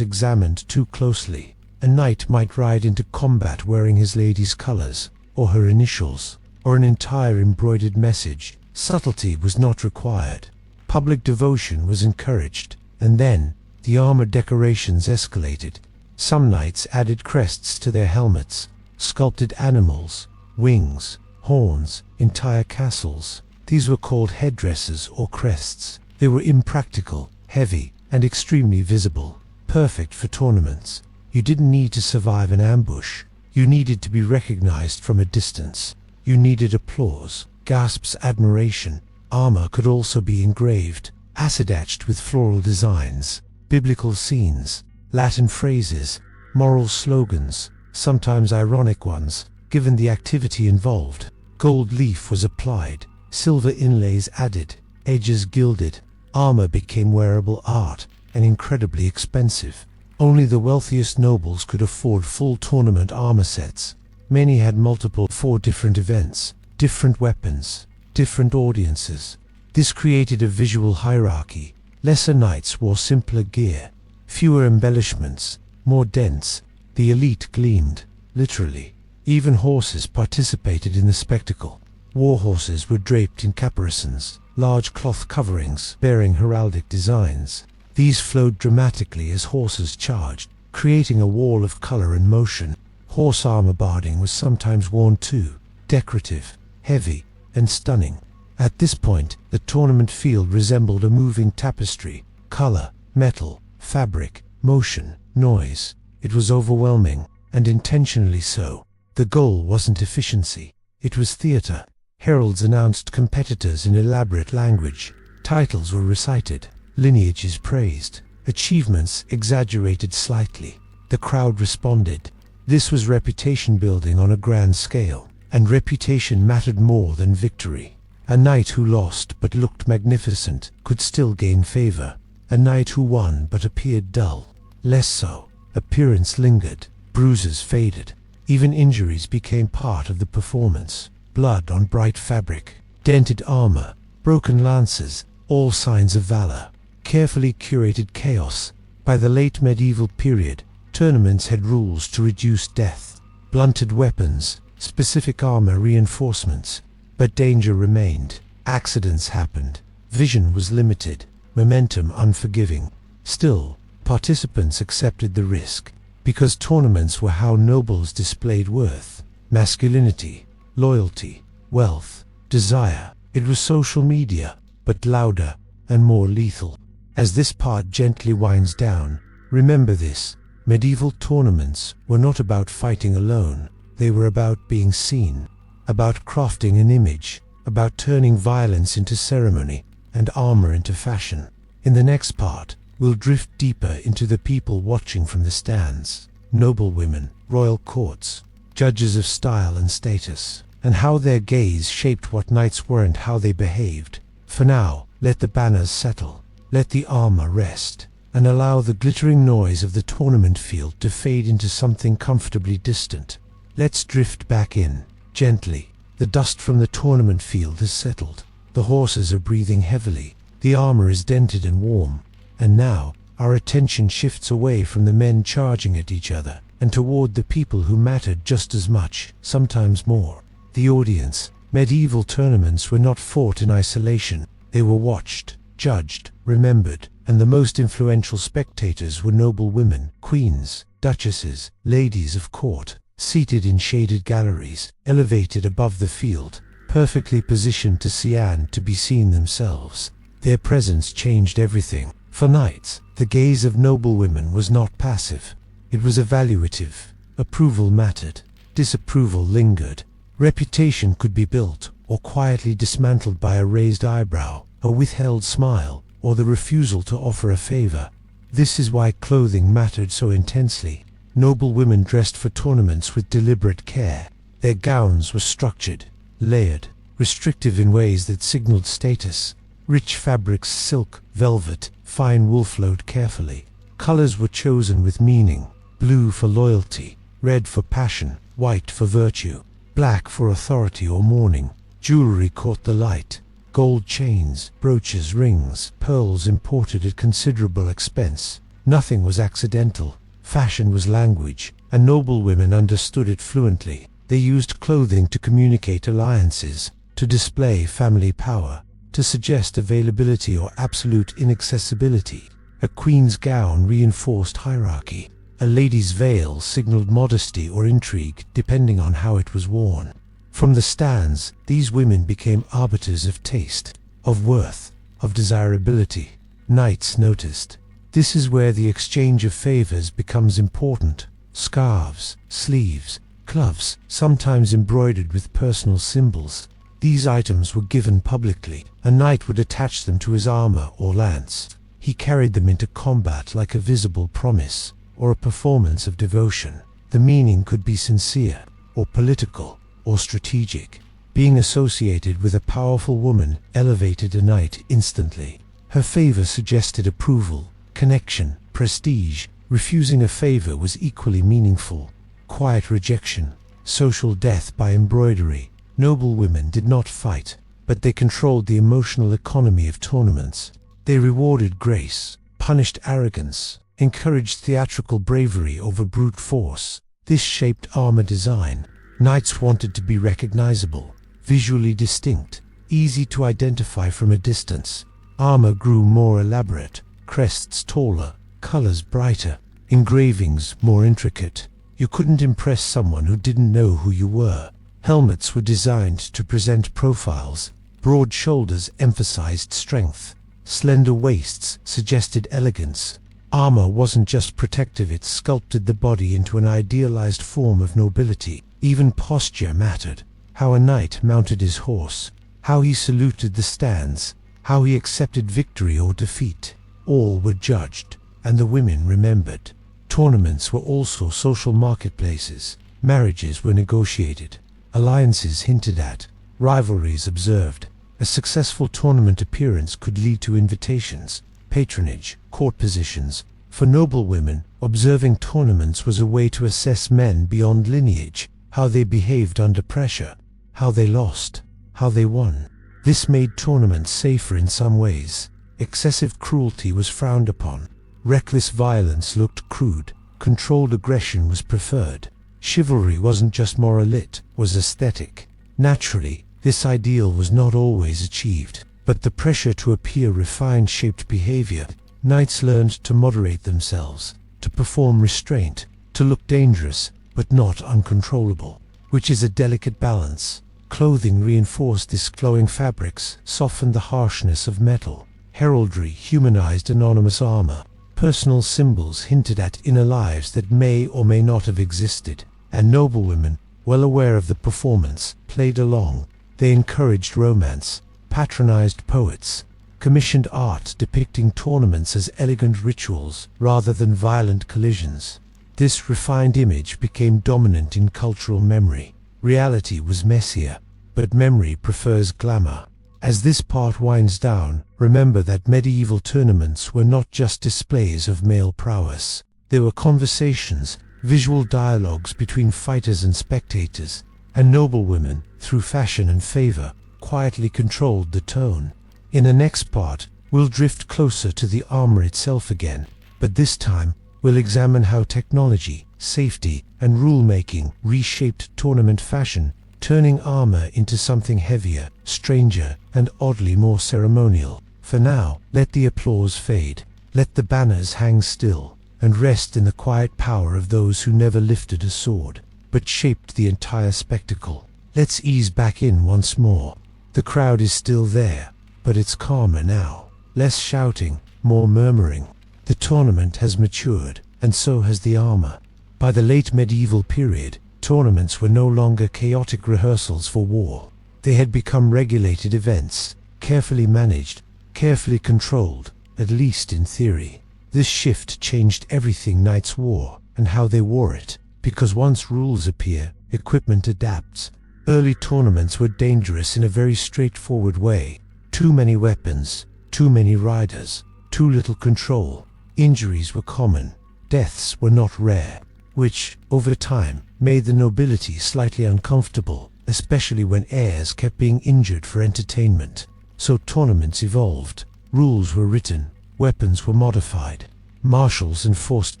examined too closely. A knight might ride into combat wearing his lady's colors, or her initials, or an entire embroidered message. Subtlety was not required. Public devotion was encouraged, and then the armor decorations escalated. Some knights added crests to their helmets, sculpted animals, wings, horns, entire castles. These were called headdresses or crests. They were impractical, heavy, and extremely visible, perfect for tournaments. You didn't need to survive an ambush. You needed to be recognized from a distance. You needed applause, gasps, admiration. Armor could also be engraved, acid-etched with floral designs, biblical scenes, Latin phrases, moral slogans, sometimes ironic ones, given the activity involved. Gold leaf was applied, silver inlays added, edges gilded. Armor became wearable art, and incredibly expensive. Only the wealthiest nobles could afford full tournament armor sets. Many had multiple for different events, different weapons, different audiences. This created a visual hierarchy. Lesser knights wore simpler gear, fewer embellishments, more dense. The elite gleamed, literally. Even horses participated in the spectacle. War horses were draped in caparisons, large cloth coverings bearing heraldic designs. These flowed dramatically as horses charged, creating a wall of color and motion. Horse armor barding was sometimes worn too, decorative, heavy, and stunning. At this point, the tournament field resembled a moving tapestry. Color, metal, fabric, motion, noise. It was overwhelming, and intentionally so. The goal wasn't efficiency. It was theater. Heralds announced competitors in elaborate language. Titles were recited, lineages praised, achievements exaggerated slightly. The crowd responded. This was reputation building on a grand scale, and reputation mattered more than victory. A knight who lost but looked magnificent could still gain favor. A knight who won but appeared dull, less so. Appearance lingered, bruises faded. Even injuries became part of the performance. Blood on bright fabric, dented armor, broken lances, all signs of valor. Carefully curated chaos. By the late medieval period, tournaments had rules to reduce death, blunted weapons, specific armor reinforcements. But danger remained. Accidents happened. Vision was limited, momentum unforgiving. Still, participants accepted the risk, because tournaments were how nobles displayed worth, masculinity, loyalty, wealth, desire. It was social media, but louder and more lethal. As this part gently winds down, remember this: medieval tournaments were not about fighting alone. They were about being seen, about crafting an image, about turning violence into ceremony and armor into fashion. In the next part, we'll drift deeper into the people watching from the stands: noblewomen, royal courts, judges of style and status, and how their gaze shaped what knights were and how they behaved. For now, let the banners settle, let the armor rest, and allow the glittering noise of the tournament field to fade into something comfortably distant. Let's drift back in, gently. The dust from the tournament field has settled. The horses are breathing heavily. The armor is dented and warm. And now, our attention shifts away from the men charging at each other, and toward the people who mattered just as much, sometimes more. The audience. Medieval tournaments were not fought in isolation. They were watched, judged, remembered, and the most influential spectators were noble women, queens, duchesses, ladies of court, seated in shaded galleries, elevated above the field, perfectly positioned to see and to be seen themselves. Their presence changed everything. For knights, the gaze of noble women was not passive. It was evaluative. Approval mattered. Disapproval lingered. Reputation could be built or quietly dismantled by a raised eyebrow, a withheld smile, or the refusal to offer a favor. This is why clothing mattered so intensely. Noble women dressed for tournaments with deliberate care. Their gowns were structured, layered, restrictive in ways that signaled status. Rich fabrics, silk, velvet, fine wool flowed carefully. Colors were chosen with meaning: blue for loyalty, red for passion, white for virtue, black for authority or mourning. Jewelry caught the light. Gold chains, brooches, rings, pearls imported at considerable expense. Nothing was accidental. Fashion was language, and noblewomen understood it fluently. They used clothing to communicate alliances, to display family power, to suggest availability or absolute inaccessibility. A queen's gown reinforced hierarchy. A lady's veil signaled modesty or intrigue, depending on how it was worn. From the stands, these women became arbiters of taste, of worth, of desirability. Knights noticed. This is where the exchange of favors becomes important. Scarves, sleeves, gloves, sometimes embroidered with personal symbols. These items were given publicly. A knight would attach them to his armor or lance. He carried them into combat like a visible promise, or a performance of devotion. The meaning could be sincere, or political, or strategic. Being associated with a powerful woman elevated a knight instantly. Her favor suggested approval, connection, prestige. Refusing a favor was equally meaningful. Quiet rejection, social death by embroidery. Noble women did not fight, but they controlled the emotional economy of tournaments. They rewarded grace, punished arrogance, encouraged theatrical bravery over brute force. This shaped armor design. Knights wanted to be recognizable, visually distinct, easy to identify from a distance. Armor grew more elaborate, crests taller, colors brighter, engravings more intricate. You couldn't impress someone who didn't know who you were. Helmets were designed to present profiles. Broad shoulders emphasized strength. Slender waists suggested elegance. Armor wasn't just protective, it sculpted the body into an idealized form of nobility. Even posture mattered. How a knight mounted his horse, how he saluted the stands, how he accepted victory or defeat. All were judged, and the women remembered. Tournaments were also social marketplaces. Marriages were negotiated, alliances hinted at, rivalries observed. A successful tournament appearance could lead to invitations, patronage, court positions. For noblewomen, observing tournaments was a way to assess men beyond lineage, how they behaved under pressure, how they lost, how they won. This made tournaments safer in some ways. Excessive cruelty was frowned upon. Reckless violence looked crude. Controlled aggression was preferred. Chivalry wasn't just moral, it was aesthetic. Naturally, this ideal was not always achieved, but the pressure to appear refined shaped behavior. Knights learned to moderate themselves, to perform restraint, to look dangerous, but not uncontrollable, which is a delicate balance. Clothing reinforced this. Flowing fabrics softened the harshness of metal. Heraldry humanized anonymous armor. Personal symbols hinted at inner lives that may or may not have existed. And noblewomen, well aware of the performance, played along. They encouraged romance, patronized poets, commissioned art depicting tournaments as elegant rituals rather than violent collisions. This refined image became dominant in cultural memory. Reality was messier, but memory prefers glamour. As this part winds down, remember that medieval tournaments were not just displays of male prowess. They were conversations, visual dialogues between fighters and spectators, and noblewomen, through fashion and favor, quietly controlled the tone. In the next part, we'll drift closer to the armor itself again, but this time, we'll examine how technology, safety, and rule-making reshaped tournament fashion, turning armor into something heavier, stranger, and oddly more ceremonial. For now, let the applause fade, let the banners hang still, and rest in the quiet power of those who never lifted a sword, but shaped the entire spectacle. Let's ease back in once more. The crowd is still there, but it's calmer now. Less shouting, more murmuring. The tournament has matured, and so has the armor. By the late medieval period, tournaments were no longer chaotic rehearsals for war. They had become regulated events, carefully managed, carefully controlled, at least in theory. This shift changed everything knights wore, and how they wore it, because once rules appear, equipment adapts. Early tournaments were dangerous in a very straightforward way. Too many weapons, too many riders, too little control. Injuries were common, deaths were not rare, which, over time, made the nobility slightly uncomfortable, especially when heirs kept being injured for entertainment. So tournaments evolved, rules were written, weapons were modified, marshals enforced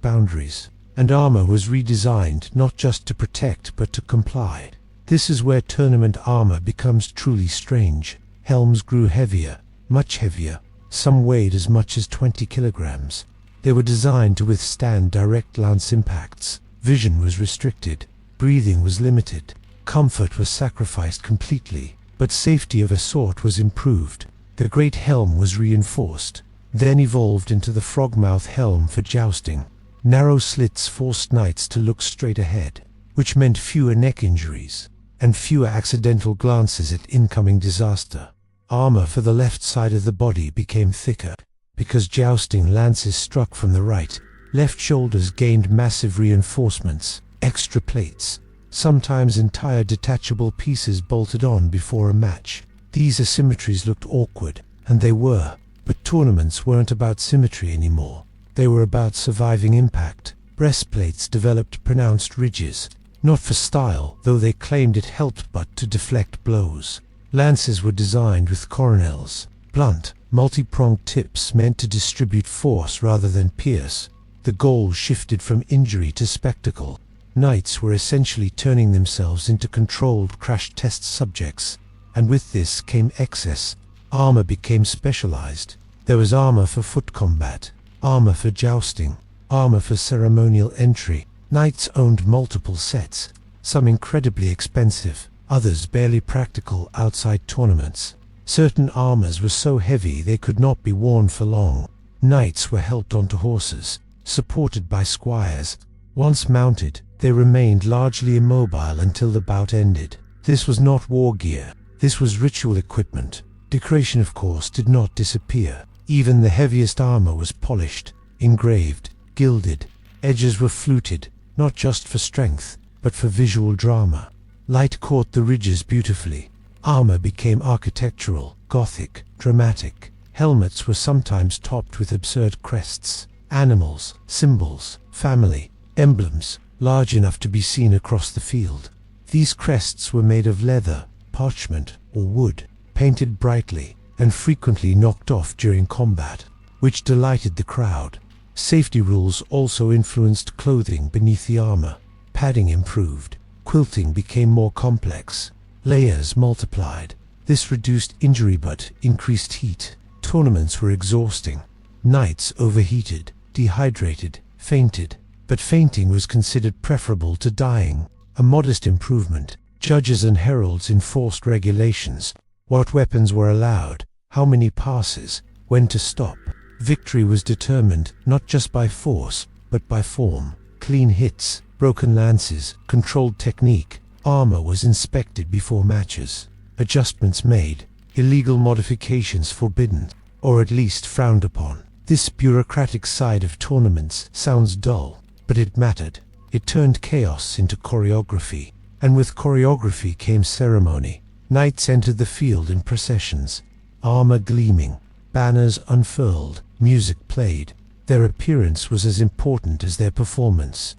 boundaries, and armor was redesigned not just to protect but to comply. This is where tournament armor becomes truly strange. Helms grew heavier, much heavier. Some weighed as much as 20 kilograms. They were designed to withstand direct lance impacts. Vision was restricted. Breathing was limited. Comfort was sacrificed completely, but safety of a sort was improved. The great helm was reinforced, then evolved into the frogmouth helm for jousting. Narrow slits forced knights to look straight ahead, which meant fewer neck injuries, and fewer accidental glances at incoming disaster. Armor for the left side of the body became thicker. Because jousting lances struck from the right, left shoulders gained massive reinforcements, extra plates, sometimes entire detachable pieces bolted on before a match. These asymmetries looked awkward, and they were, but tournaments weren't about symmetry anymore. They were about surviving impact. Breastplates developed pronounced ridges, not for style, though they claimed it helped but to deflect blows. Lances were designed with coronels, blunt, multi-pronged tips meant to distribute force rather than pierce. The goal shifted from injury to spectacle. Knights were essentially turning themselves into controlled crash test subjects, and with this came excess. Armor became specialized. There was armor for foot combat, armor for jousting, armor for ceremonial entry. Knights owned multiple sets, some incredibly expensive, others barely practical outside tournaments. Certain armors were so heavy they could not be worn for long. Knights were helped onto horses, supported by squires. Once mounted, they remained largely immobile until the bout ended. This was not war gear, this was ritual equipment. Decoration, of course, did not disappear. Even the heaviest armor was polished, engraved, gilded. Edges were fluted, not just for strength, but for visual drama. Light caught the ridges beautifully. Armor became architectural, gothic, dramatic. Helmets were sometimes topped with absurd crests, animals, symbols, family, emblems, large enough to be seen across the field. These crests were made of leather, parchment, or wood, painted brightly, and frequently knocked off during combat, which delighted the crowd. Safety rules also influenced clothing beneath the armor. Padding improved, quilting became more complex, layers multiplied. This reduced injury but increased heat. Tournaments were exhausting. Knights overheated, dehydrated, fainted, but fainting was considered preferable to dying, a modest improvement. Judges and heralds enforced regulations: what weapons were allowed, how many passes, when to stop. Victory was determined not just by force, but by form. Clean hits, broken lances, controlled technique. Armor was inspected before matches. Adjustments made, illegal modifications forbidden, or at least frowned upon. This bureaucratic side of tournaments sounds dull, but it mattered. It turned chaos into choreography, and with choreography came ceremony. Knights entered the field in processions, armor gleaming, banners unfurled, music played. Their appearance was as important as their performance.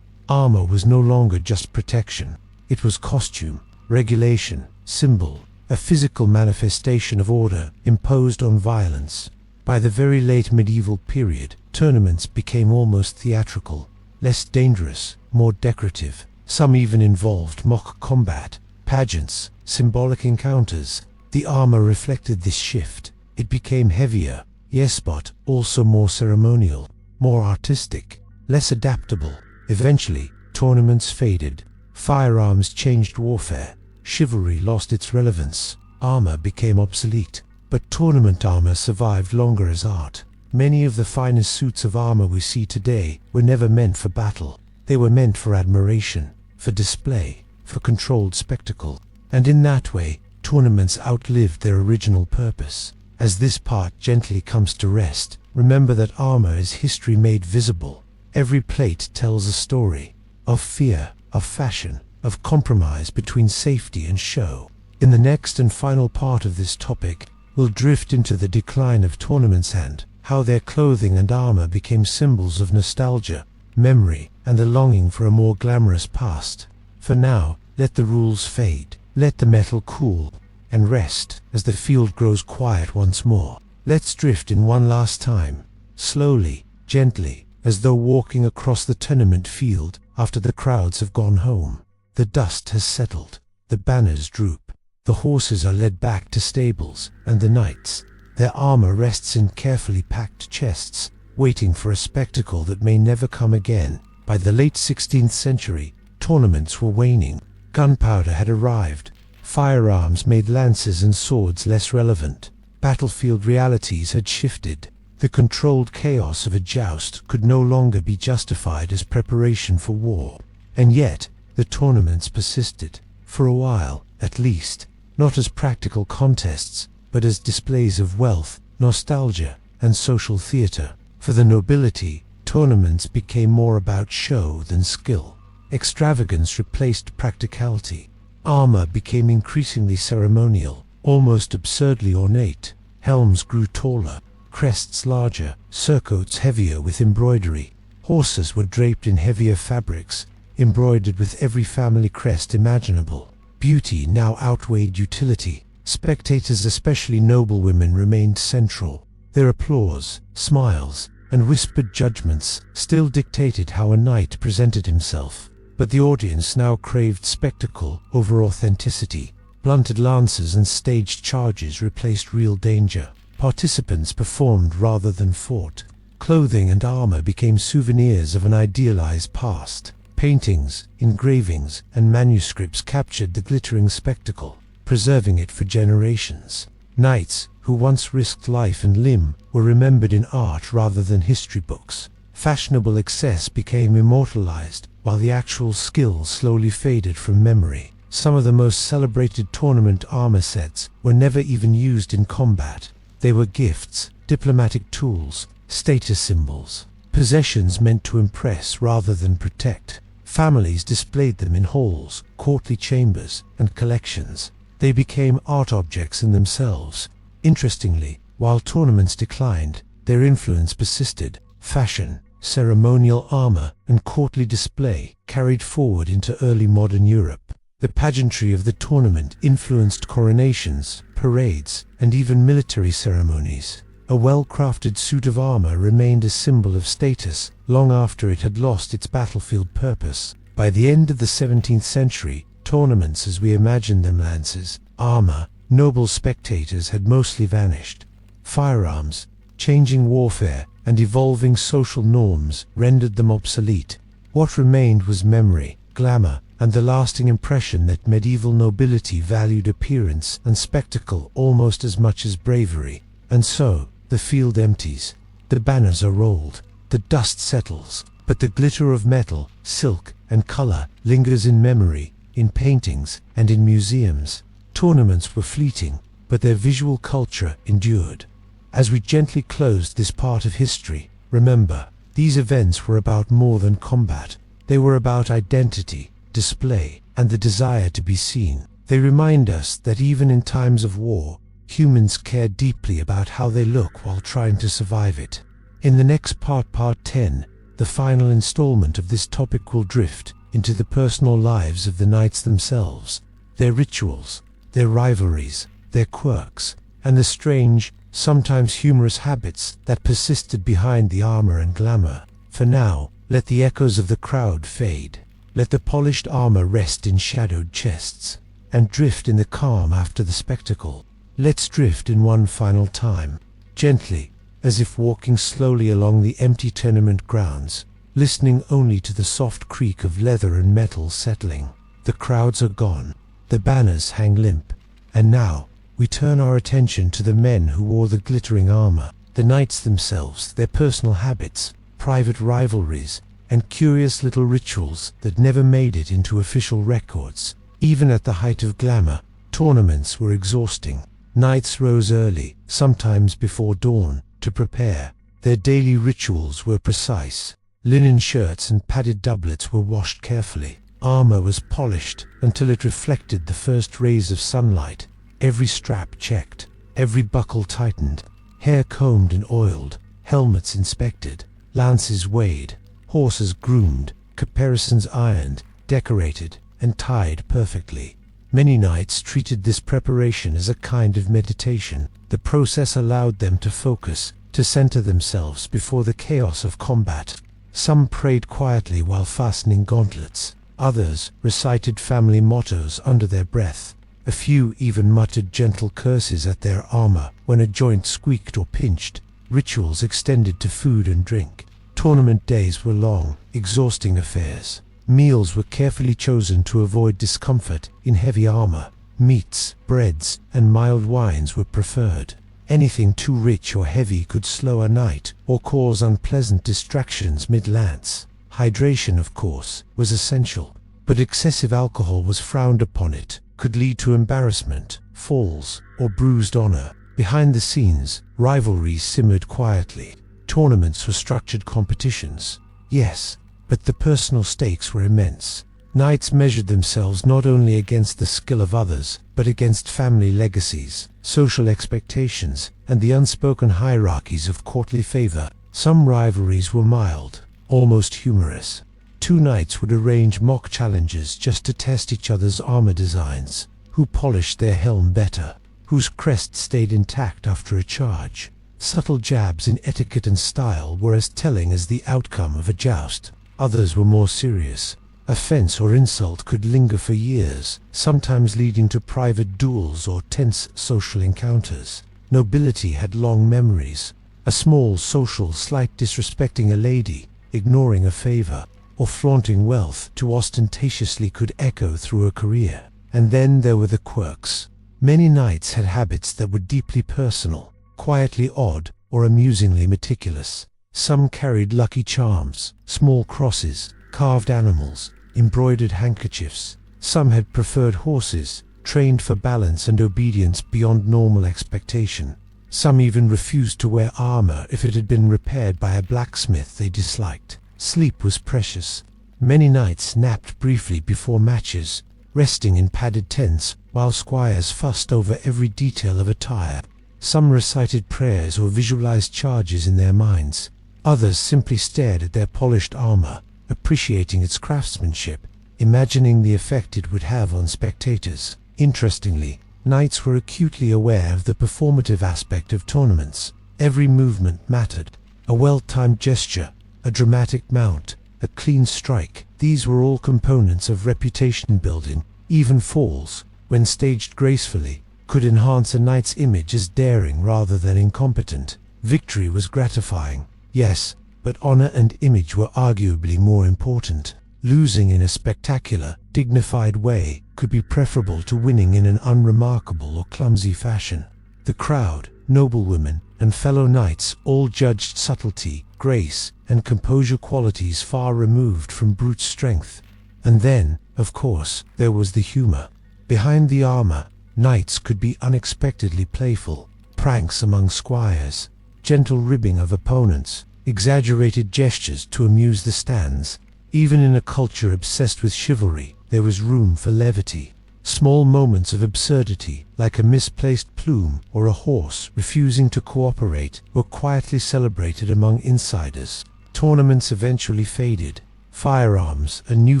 Armor was no longer just protection. It was costume, regulation, symbol, a physical manifestation of order imposed on violence. By the very late medieval period, tournaments became almost theatrical, less dangerous, more decorative. Some even involved mock combat, pageants, symbolic encounters. The armor reflected this shift. It became heavier, yes, but also more ceremonial, more artistic, less adaptable. Eventually, tournaments faded. Firearms changed warfare. Chivalry lost its relevance. Armor became obsolete. But tournament armor survived longer as art. Many of the finest suits of armor we see today were never meant for battle. They were meant for admiration, for display, for controlled spectacle. And in that way, tournaments outlived their original purpose. As this part gently comes to rest, remember that armor is history made visible. Every plate tells a story, of fear, of fashion, of compromise between safety and show. In the next and final part of this topic, we'll drift into the decline of tournaments and how their clothing and armor became symbols of nostalgia, memory, and the longing for a more glamorous past. For now, let the rules fade, let the metal cool, and rest as the field grows quiet once more. Let's drift in one last time, slowly, gently, as though walking across the tournament field after the crowds have gone home. The dust has settled, the banners droop, the horses are led back to stables, and the knights, their armor rests in carefully packed chests, waiting for a spectacle that may never come again. By the late 16th century, tournaments were waning. Gunpowder had arrived. Firearms made lances and swords less relevant. Battlefield realities had shifted. The controlled chaos of a joust could no longer be justified as preparation for war. And yet, the tournaments persisted, for a while, at least, not as practical contests, but as displays of wealth, nostalgia, and social theater. For the nobility, tournaments became more about show than skill. Extravagance replaced practicality. Armor became increasingly ceremonial, almost absurdly ornate. Helms grew taller, crests larger, surcoats heavier with embroidery. Horses were draped in heavier fabrics, embroidered with every family crest imaginable. Beauty now outweighed utility. Spectators, especially noblewomen, remained central. Their applause, smiles, and whispered judgments still dictated how a knight presented himself. But the audience now craved spectacle over authenticity. Blunted lances and staged charges replaced real danger. Participants performed rather than fought. Clothing and armor became souvenirs of an idealized past. Paintings, engravings, and manuscripts captured the glittering spectacle, preserving it for generations. Knights, who once risked life and limb, were remembered in art rather than history books. Fashionable excess became immortalized, while the actual skill slowly faded from memory. Some of the most celebrated tournament armor sets were never even used in combat. They were gifts, diplomatic tools, status symbols, possessions meant to impress rather than protect. Families displayed them in halls, courtly chambers, and collections. They became art objects in themselves. Interestingly, while tournaments declined, their influence persisted. Fashion, ceremonial armor, and courtly display carried forward into early modern Europe. The pageantry of the tournament influenced coronations, parades, and even military ceremonies. A well-crafted suit of armor remained a symbol of status long after it had lost its battlefield purpose. By the end of the 17th century, tournaments as we imagined them, lances, armor, noble spectators, had mostly vanished. Firearms, changing warfare, and evolving social norms rendered them obsolete. What remained was memory, glamour, and the lasting impression that medieval nobility valued appearance and spectacle almost as much as bravery. And so, the field empties. The banners are rolled. The dust settles. But the glitter of metal, silk, and color lingers in memory, in paintings, and in museums. Tournaments were fleeting, but their visual culture endured. As we gently closed this part of history, remember, these events were about more than combat. They were about identity, display, and the desire to be seen. They remind us that even in times of war, humans care deeply about how they look while trying to survive it. In the next part, Part 10, the final installment of this topic will drift into the personal lives of the knights themselves, their rituals, their rivalries, their quirks, and the strange, sometimes humorous habits that persisted behind the armor and glamour. For now, let the echoes of the crowd fade. Let the polished armor rest in shadowed chests, and drift in the calm after the spectacle. Let's drift in one final time, gently, as if walking slowly along the empty tenement grounds, listening only to the soft creak of leather and metal settling. The crowds are gone, the banners hang limp, and now we turn our attention to the men who wore the glittering armor, the knights themselves, their personal habits, private rivalries, and curious little rituals that never made it into official records. Even at the height of glamour, tournaments were exhausting. Knights rose early, sometimes before dawn, to prepare. Their daily rituals were precise. Linen shirts and padded doublets were washed carefully. Armor was polished until it reflected the first rays of sunlight. Every strap checked, every buckle tightened, hair combed and oiled, helmets inspected, lances weighed, horses groomed, caparisons ironed, decorated, and tied perfectly. Many knights treated this preparation as a kind of meditation. The process allowed them to focus, to center themselves before the chaos of combat. Some prayed quietly while fastening gauntlets. Others recited family mottos under their breath. A few even muttered gentle curses at their armor when a joint squeaked or pinched. Rituals extended to food and drink. Tournament days were long, exhausting affairs. Meals were carefully chosen to avoid discomfort in heavy armor. Meats, breads, and mild wines were preferred. Anything too rich or heavy could slow a knight or cause unpleasant distractions mid-lance. Hydration, of course, was essential, but excessive alcohol was frowned upon. It could lead to embarrassment, falls, or bruised honor. Behind the scenes, rivalries simmered quietly. Tournaments were structured competitions. Yes, but the personal stakes were immense. Knights measured themselves not only against the skill of others, but against family legacies, social expectations, and the unspoken hierarchies of courtly favor. Some rivalries were mild, almost humorous. Two knights would arrange mock challenges just to test each other's armor designs. Who polished their helm better? Whose crest stayed intact after a charge? Subtle jabs in etiquette and style were as telling as the outcome of a joust. Others were more serious. Offense or insult could linger for years, sometimes leading to private duels or tense social encounters. Nobility had long memories. A small social slight disrespecting a lady, ignoring a favor, or flaunting wealth too ostentatiously could echo through a career. And then there were the quirks. Many knights had habits that were deeply personal, quietly odd, or amusingly meticulous. Some carried lucky charms, small crosses, carved animals, embroidered handkerchiefs. Some had preferred horses, trained for balance and obedience beyond normal expectation. Some even refused to wear armor if it had been repaired by a blacksmith they disliked. Sleep was precious. Many knights napped briefly before matches, resting in padded tents while squires fussed over every detail of attire. Some recited prayers or visualized charges in their minds. Others simply stared at their polished armor, appreciating its craftsmanship, imagining the effect it would have on spectators. Interestingly, knights were acutely aware of the performative aspect of tournaments. Every movement mattered. A well-timed gesture, a dramatic mount, a clean strike. These were all components of reputation building. Even falls, when staged gracefully, could enhance a knight's image as daring rather than incompetent. Victory was gratifying, yes, but honor and image were arguably more important. Losing in a spectacular, dignified way could be preferable to winning in an unremarkable or clumsy fashion. The crowd, noblewomen, and fellow knights all judged subtlety, grace, and composure, qualities far removed from brute strength. And then, of course, there was the humor. Behind the armor, knights could be unexpectedly playful. Pranks among squires, gentle ribbing of opponents, exaggerated gestures to amuse the stands. Even in a culture obsessed with chivalry, there was room for levity. Small moments of absurdity, like a misplaced plume or a horse refusing to cooperate, were quietly celebrated among insiders. Tournaments eventually faded. Firearms and new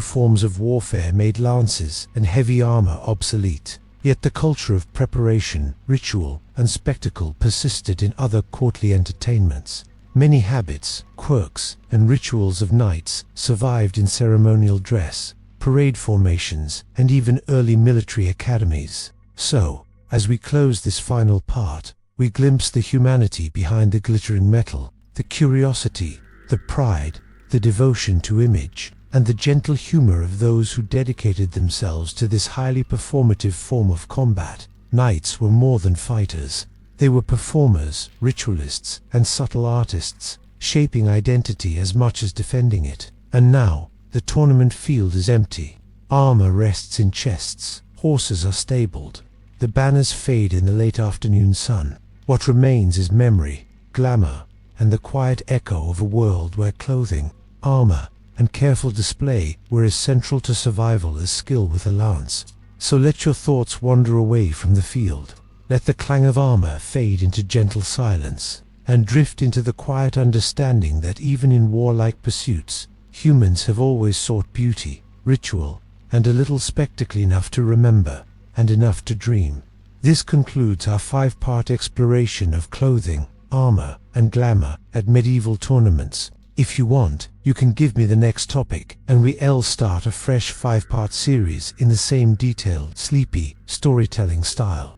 forms of warfare made lances and heavy armor obsolete. Yet the culture of preparation, ritual, and spectacle persisted in other courtly entertainments. Many habits, quirks, and rituals of knights survived in ceremonial dress, parade formations, and even early military academies. So, as we close this final part, we glimpse the humanity behind the glittering metal, the curiosity, the pride, the devotion to image, and the gentle humor of those who dedicated themselves to this highly performative form of combat. Knights were more than fighters. They were performers, ritualists, and subtle artists, shaping identity as much as defending it. And now, the tournament field is empty. Armor rests in chests, horses are stabled, the banners fade in the late afternoon sun. What remains is memory, glamour, and the quiet echo of a world where clothing, armor, and careful display were as central to survival as skill with a lance. So let your thoughts wander away from the field. Let the clang of armor fade into gentle silence, and drift into the quiet understanding that even in warlike pursuits, humans have always sought beauty, ritual, and a little spectacle enough to remember. and enough to dream. This concludes our 5-part exploration of clothing, armor, and glamour at medieval tournaments. If you want, you can give me the next topic, and we'll start a fresh 5-part series in the same detailed, sleepy, storytelling style.